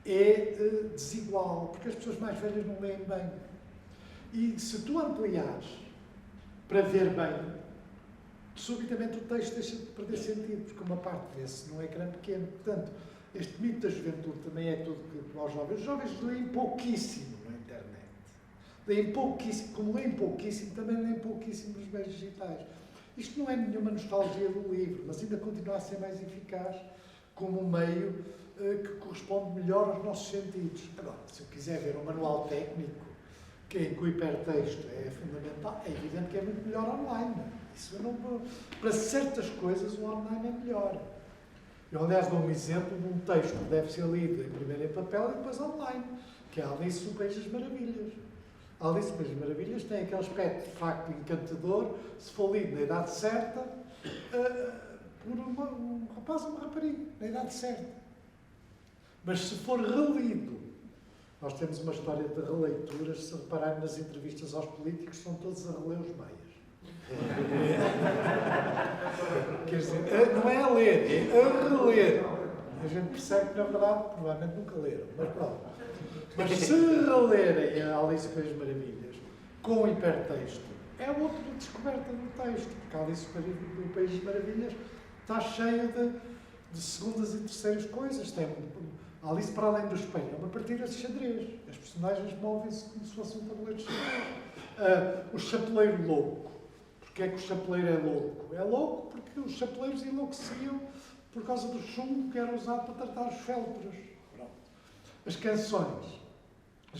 é desigual, porque as pessoas mais velhas não leem bem. E se tu ampliares para ver bem, subitamente o texto deixa de perder sentido, porque uma parte vê-se num ecrã pequeno. Portanto, este mito da juventude também é tudo que nós jovens. Os jovens leem pouquíssimo na internet. Leem pouquíssimo, como leem pouquíssimo, também leem pouquíssimo nos meios digitais. Isto não é nenhuma nostalgia do livro, mas ainda continua a ser mais eficaz como um meio que corresponde melhor aos nossos sentidos. Agora, se eu quiser ver um manual técnico, em que o hipertexto é fundamental, é evidente que é muito melhor online. Isso eu não vou... Para certas coisas o online é melhor. Eu, aliás, dou um exemplo de um texto que deve ser lido em primeiro em papel e depois online, que é Alice no País das Maravilhas. Alice no País das Maravilhas tem aquele aspecto de facto encantador, se for lido na idade certa, por um rapaz ou uma rapariga, na idade certa. Mas se for relido, nós temos uma história de releituras, se repararem nas entrevistas aos políticos, são todos a reler os meias. Quer dizer, não é a ler, é a reler. A gente percebe que, na verdade, provavelmente nunca leram, mas pronto. Mas se relerem a Alice no País das Maravilhas com hipertexto, é outra descoberta do texto, porque a Alice no País das Maravilhas está cheia de segundas e terceiras coisas. Tem a Alice para além do espelho, é uma partida de xadrez. As personagens movem-se como se fosse um tabuleiro de xadrez. O chapeleiro louco. Porquê é que o chapeleiro é louco? É louco porque os chapeleiros enlouqueciam por causa do chumbo que era usado para tratar os feltros. Pronto. As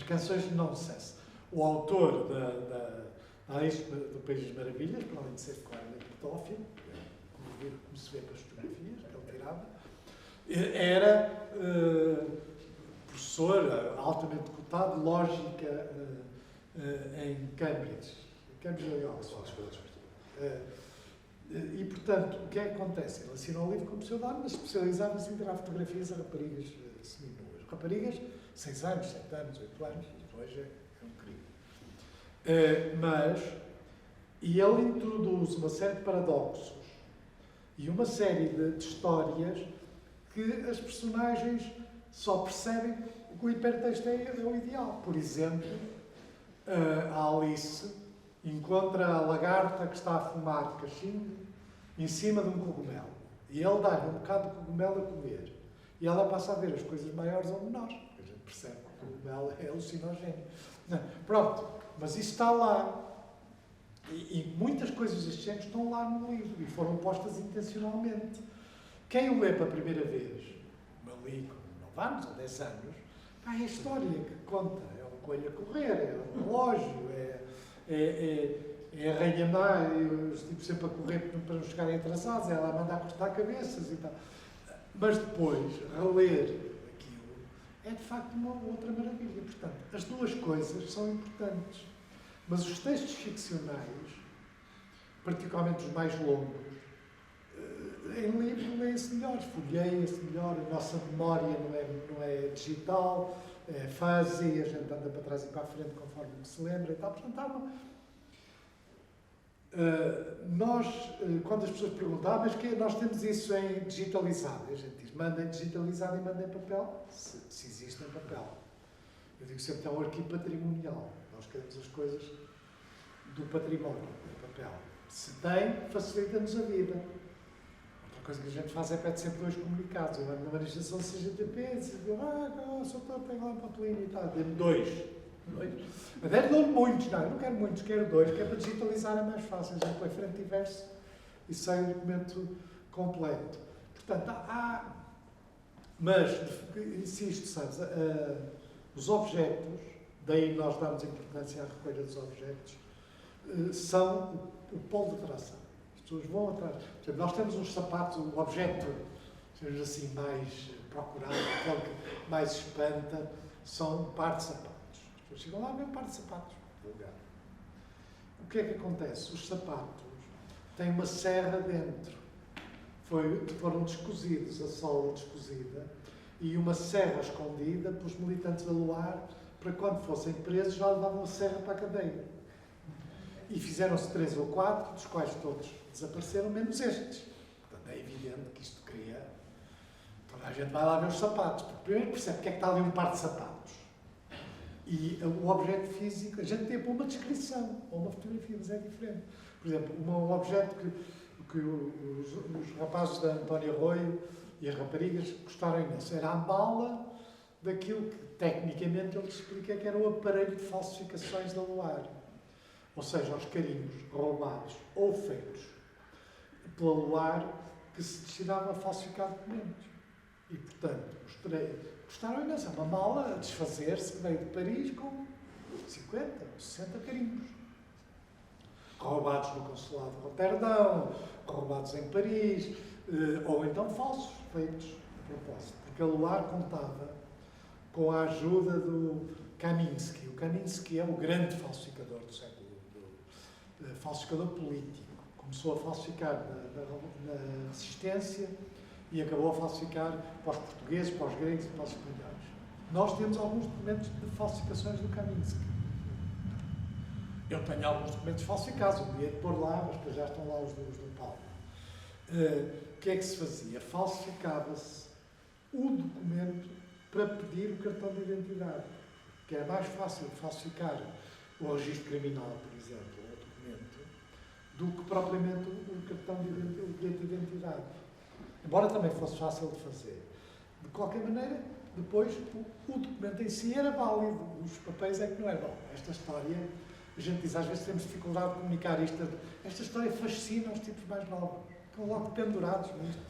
canções de nonsense. O autor da Alice do País das Maravilhas, para além de ser claramente pedófilo, como se vê pelas fotografias que ele tirava, era professor altamente cotado de lógica em Cambridge. Cambridge e Oxford. E, portanto, o que é que acontece? Ele assinou o livro com pseudónimo, mas especializava-se em tirar fotografias a raparigas seminuas. Raparigas, 6 anos, 7 anos, 8 anos, hoje é um crime. E ele introduz uma série de paradoxos e uma série de histórias que as personagens só percebem que o hipertexto é o ideal. Por exemplo, a Alice encontra a lagarta que está a fumar cachimbo em cima de um cogumelo. E ele dá-lhe um bocado de cogumelo a comer. E ela passa a ver as coisas maiores ou menores. A gente percebe que o cogumelo é alucinogéneo. Pronto, mas isso está lá. E muitas coisas deste género estão lá no livro e foram postas intencionalmente. Quem o lê pela primeira vez, ali com 9 anos ou 10 anos, é a história que conta. É um coelho a correr, é um relógio, é a rainha má, e os tipos sempre a correr para não chegarem atrasados, ela a mandar cortar cabeças e tal. Mas depois, reler aquilo é de facto uma outra maravilha. Portanto, as duas coisas são importantes. Mas os textos ficcionais, particularmente os mais longos, em livro leem-se melhor, folheia-se melhor, a nossa memória não é digital, é fuzzy, a gente anda para trás e para a frente conforme se lembra e tal. Portanto, nós, quando as pessoas perguntam, mas que nós temos isso em digitalizado, a gente diz, mandem digitalizado e mandem papel, se existe em papel. Eu digo sempre que é um arquivo patrimonial. Nós queremos as coisas do património, do papel. Se tem, facilita-nos a vida. Outra coisa que a gente faz é pede sempre 2 comunicados. Eu ando na manifestação do CGTP e digo, só tenho lá um papelinho e tal. Dê-me 2. Mas dou-lhe muitos. Não, eu não quero muitos, quero 2, que é para digitalizar é mais fácil. A gente põe frente e verso e sai o documento completo. Portanto, mas, insisto, sabes, os objetos, daí nós damos importância à recolha dos objetos, são o polo de atração. As pessoas vão atrás. Por exemplo, nós temos uns sapatos, o objeto, digamos assim, mais procurado, aquele que mais espanta, são um par de sapatos. As pessoas chegam lá, vê um par de sapatos. Vulgar. O que é que acontece? Os sapatos têm uma serra dentro. Foram descosidos, a sola descosida, e uma serra escondida pelos militantes da Luar, para quando fossem presos já levavam a serra para a cadeia. E fizeram-se 3 ou 4, dos quais todos desapareceram, menos estes. Portanto, é evidente que isto cria... Toda a gente vai lá ver os sapatos, porque primeiro percebe porque é que está ali um par de sapatos. E o objeto físico, a gente tem uma descrição, ou uma fotografia, mas é diferente. Por exemplo, um objeto que os rapazes da Antónia Arroio e as raparigas gostaram imenso, era a bala daquilo que, tecnicamente, ele explica que era o aparelho de falsificações da Luar. Ou seja, os carimbos roubados ou feitos pela Luar que se destinavam a falsificar documentos. E, portanto, gostaram imenso. É uma mala a desfazer-se que veio de Paris com 50 ou 60 carimbos. Roubados no consulado de Roterdão, roubados em Paris, ou então falsos, feitos a propósito. Porque a Luar contava com a ajuda do Kaminsky. O Kaminsky é o grande falsificador do século, falsificador político. Começou a falsificar na Resistência e acabou a falsificar para os portugueses, para os gregos e para os espanhóis. Nós temos alguns documentos de falsificações do Kaminsky. Eu tenho alguns documentos falsificados, eu ia pôr lá, mas depois já estão lá os do Paulo. O que é que se fazia? Falsificava-se o documento para pedir o cartão de identidade, que era mais fácil de falsificar o registro criminal, por exemplo, ou o documento, do que propriamente o cartão de identidade. Embora também fosse fácil de fazer. De qualquer maneira, depois o documento em si era válido, os papéis é que não eram. Esta história, a gente diz, às vezes temos dificuldade de comunicar isto. Esta história fascina os tipos mais novos, estão logo pendurados nisto.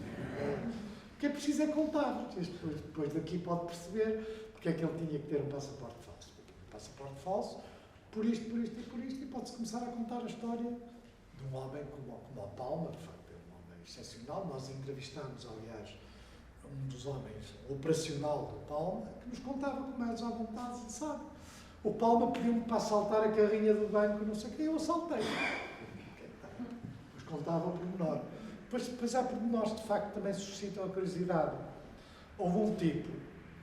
O que é preciso é contar. Depois daqui pode perceber porque é que ele tinha que ter um passaporte falso. Um passaporte falso, por isto, e pode-se começar a contar a história de um homem como o Palma, de facto, é um homem excepcional. Nós entrevistámos, aliás, um dos homens operacional do Palma, que nos contava com mais à vontade, sabe? O Palma pediu-me para assaltar a carrinha do banco, não sei o que, eu assaltei. Depois contava o pormenor. Depois há pormenores que de facto também suscitam a curiosidade. Houve um tipo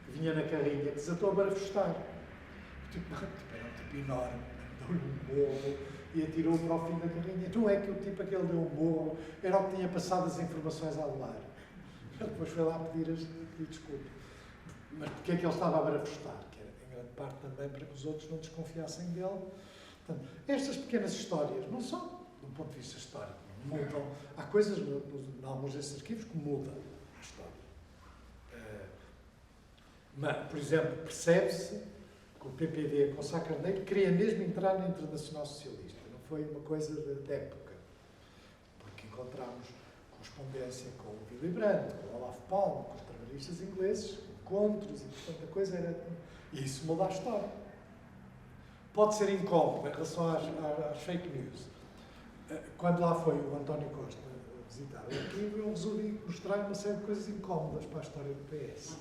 que vinha na carrinha que desatou a barafustar. O tipo era um tipo enorme, deu-lhe um morro e atirou para o fim da carrinha. Não é que o tipo aquele deu um morro, era o que tinha passado as informações ao lar. Ele depois foi lá pedir desculpa. Mas porque é que ele estava a barafustar? Que era, em grande parte, também para que os outros não desconfiassem dele. Portanto, estas pequenas histórias não são, do ponto de vista histórico, não mudam. Há coisas em alguns desses arquivos que mudam a história. Mas, por exemplo, percebe-se que o PPD, com Sá Carneiro, queria mesmo entrar na Internacional Socialista. Não foi uma coisa de época. Porque encontramos correspondência com o Willy Brandt, com o Olaf Palme, com os trabalhistas ingleses, encontros, e portanto a coisa era... E isso muda a história. Pode ser incómodo em relação às fake news. Quando lá foi o António Costa visitar o arquivo, eu resolvi mostrar uma série de coisas incómodas para a história do PS.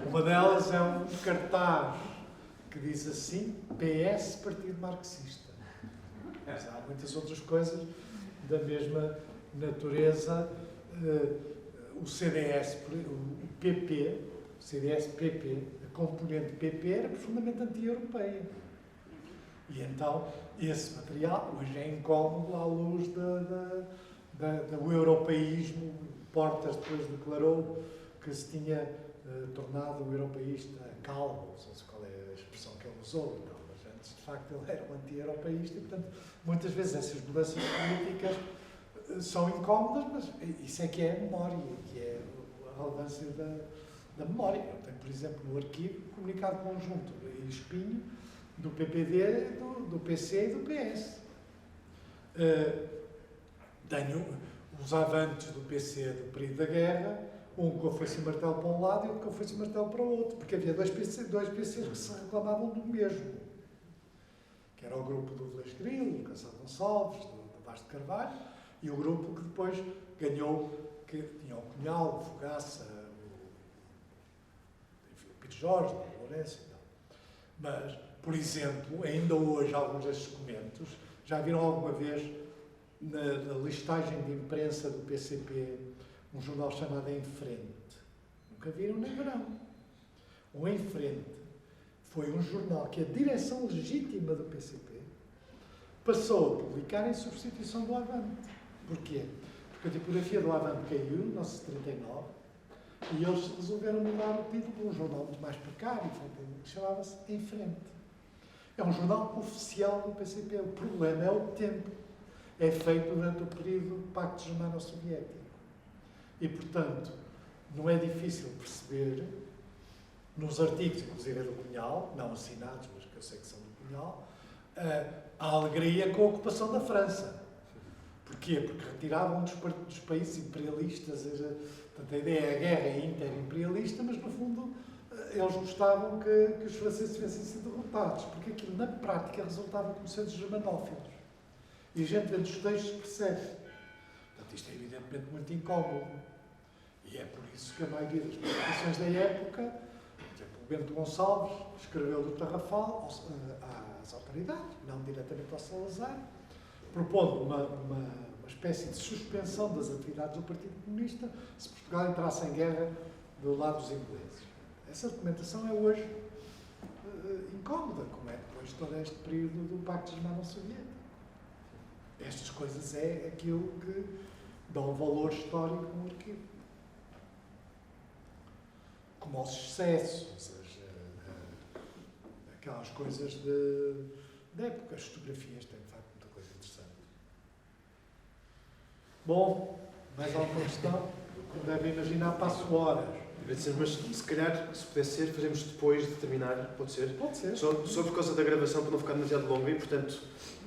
Uma delas é um cartaz que diz assim: PS, Partido Marxista. Mas há muitas outras coisas da mesma natureza. O CDS, o PP, o CDS-PP, a componente PP era profundamente anti-europeia. E então, esse material hoje é incómodo à luz do europeísmo. Portas depois declarou que se tinha tornado o europeísta calmo, não sei qual é a expressão que ele usou, não, mas antes, de facto, ele era um anti-europeísta e, portanto, muitas vezes essas mudanças políticas são incómodas, mas isso é que é a memória, que é a relevância da memória. Eu tenho, por exemplo, no arquivo, comunicado conjunto e espinho do PPD, do PC e do PS. Tenho os avantes do PC do período da guerra, um com a foice e martelo para um lado e outro com a foice e martelo para o outro, porque havia dois PCs que se reclamavam do mesmo, que era o grupo do Velez Grilo, do Cansado Gonçalves, do Vaz de Carvalho, e o grupo que depois ganhou, que tinha o Cunhal, o Fogaça, o Pito Jorge, o Lourenço e tal. Mas, por exemplo, ainda hoje, alguns destes documentos, já viram alguma vez na listagem de imprensa do PCP um jornal chamado Em Frente? Nunca viram nem verão. O Em Frente foi um jornal que a direção legítima do PCP passou a publicar em substituição do Avante. Porquê? Porque a tipografia do Avante caiu em 1939 e eles resolveram mudar o título para um jornal muito mais precário, que chamava-se Em Frente. É um jornal oficial do PCP. O problema é o tempo. É feito durante o período do Pacto Germano-Soviético. E, portanto, não é difícil perceber, nos artigos, inclusive do Cunhal, não assinados, mas que eu sei que são do Cunhal, a alegria com a ocupação da França. Porquê? Porque retiravam dos países imperialistas, portanto, a ideia é a guerra inter-imperialista, mas, no fundo, eles gostavam que os franceses tivessem sido derrotados, porque aquilo, na prática, resultava como sendo germanófilos. E a gente, vendo os textos, percebe. Portanto, isto é evidentemente muito incómodo. E é por isso que a maioria das publicações da época, por exemplo, o Bento Gonçalves escreveu do Tarrafal às autoridades, não diretamente ao Salazar, propondo uma espécie de suspensão das atividades do Partido Comunista se Portugal entrasse em guerra do lado dos ingleses. Essa documentação é hoje incómoda, como é depois todo este período do Pacto Germano-Soviético. Estas coisas é aquilo que dão valor histórico no arquivo. Como aos excessos, aquelas coisas de época. As fotografias têm, de facto, muita coisa interessante. Bom, mais alguma questão? Como devem imaginar, passo horas. Mas se calhar, se puder ser, fazemos depois de terminar, pode ser? Pode ser. Só por causa da gravação, para não ficar demasiado longa e, portanto,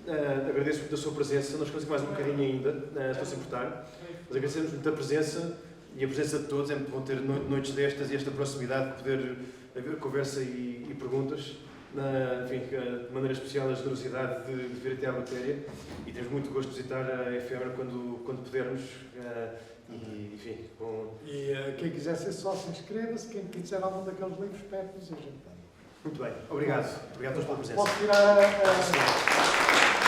agradeço muito a sua presença. Nós conseguimos mais um bocadinho ainda, se não se importar. Mas agradecemos muito a presença e a presença de todos. É muito bom ter noites destas e esta proximidade de poder haver conversa e perguntas. Enfim, de maneira especial a generosidade de vir até à matéria. E temos muito gosto de visitar a efêmera quando pudermos. E, enfim, quem quiser ser sócio, inscreva-se. Quem quiser algum daqueles livros, pede-nos e a gente dá. Muito bem. Obrigado. Obrigado a todos pela presença. Posso tirar a...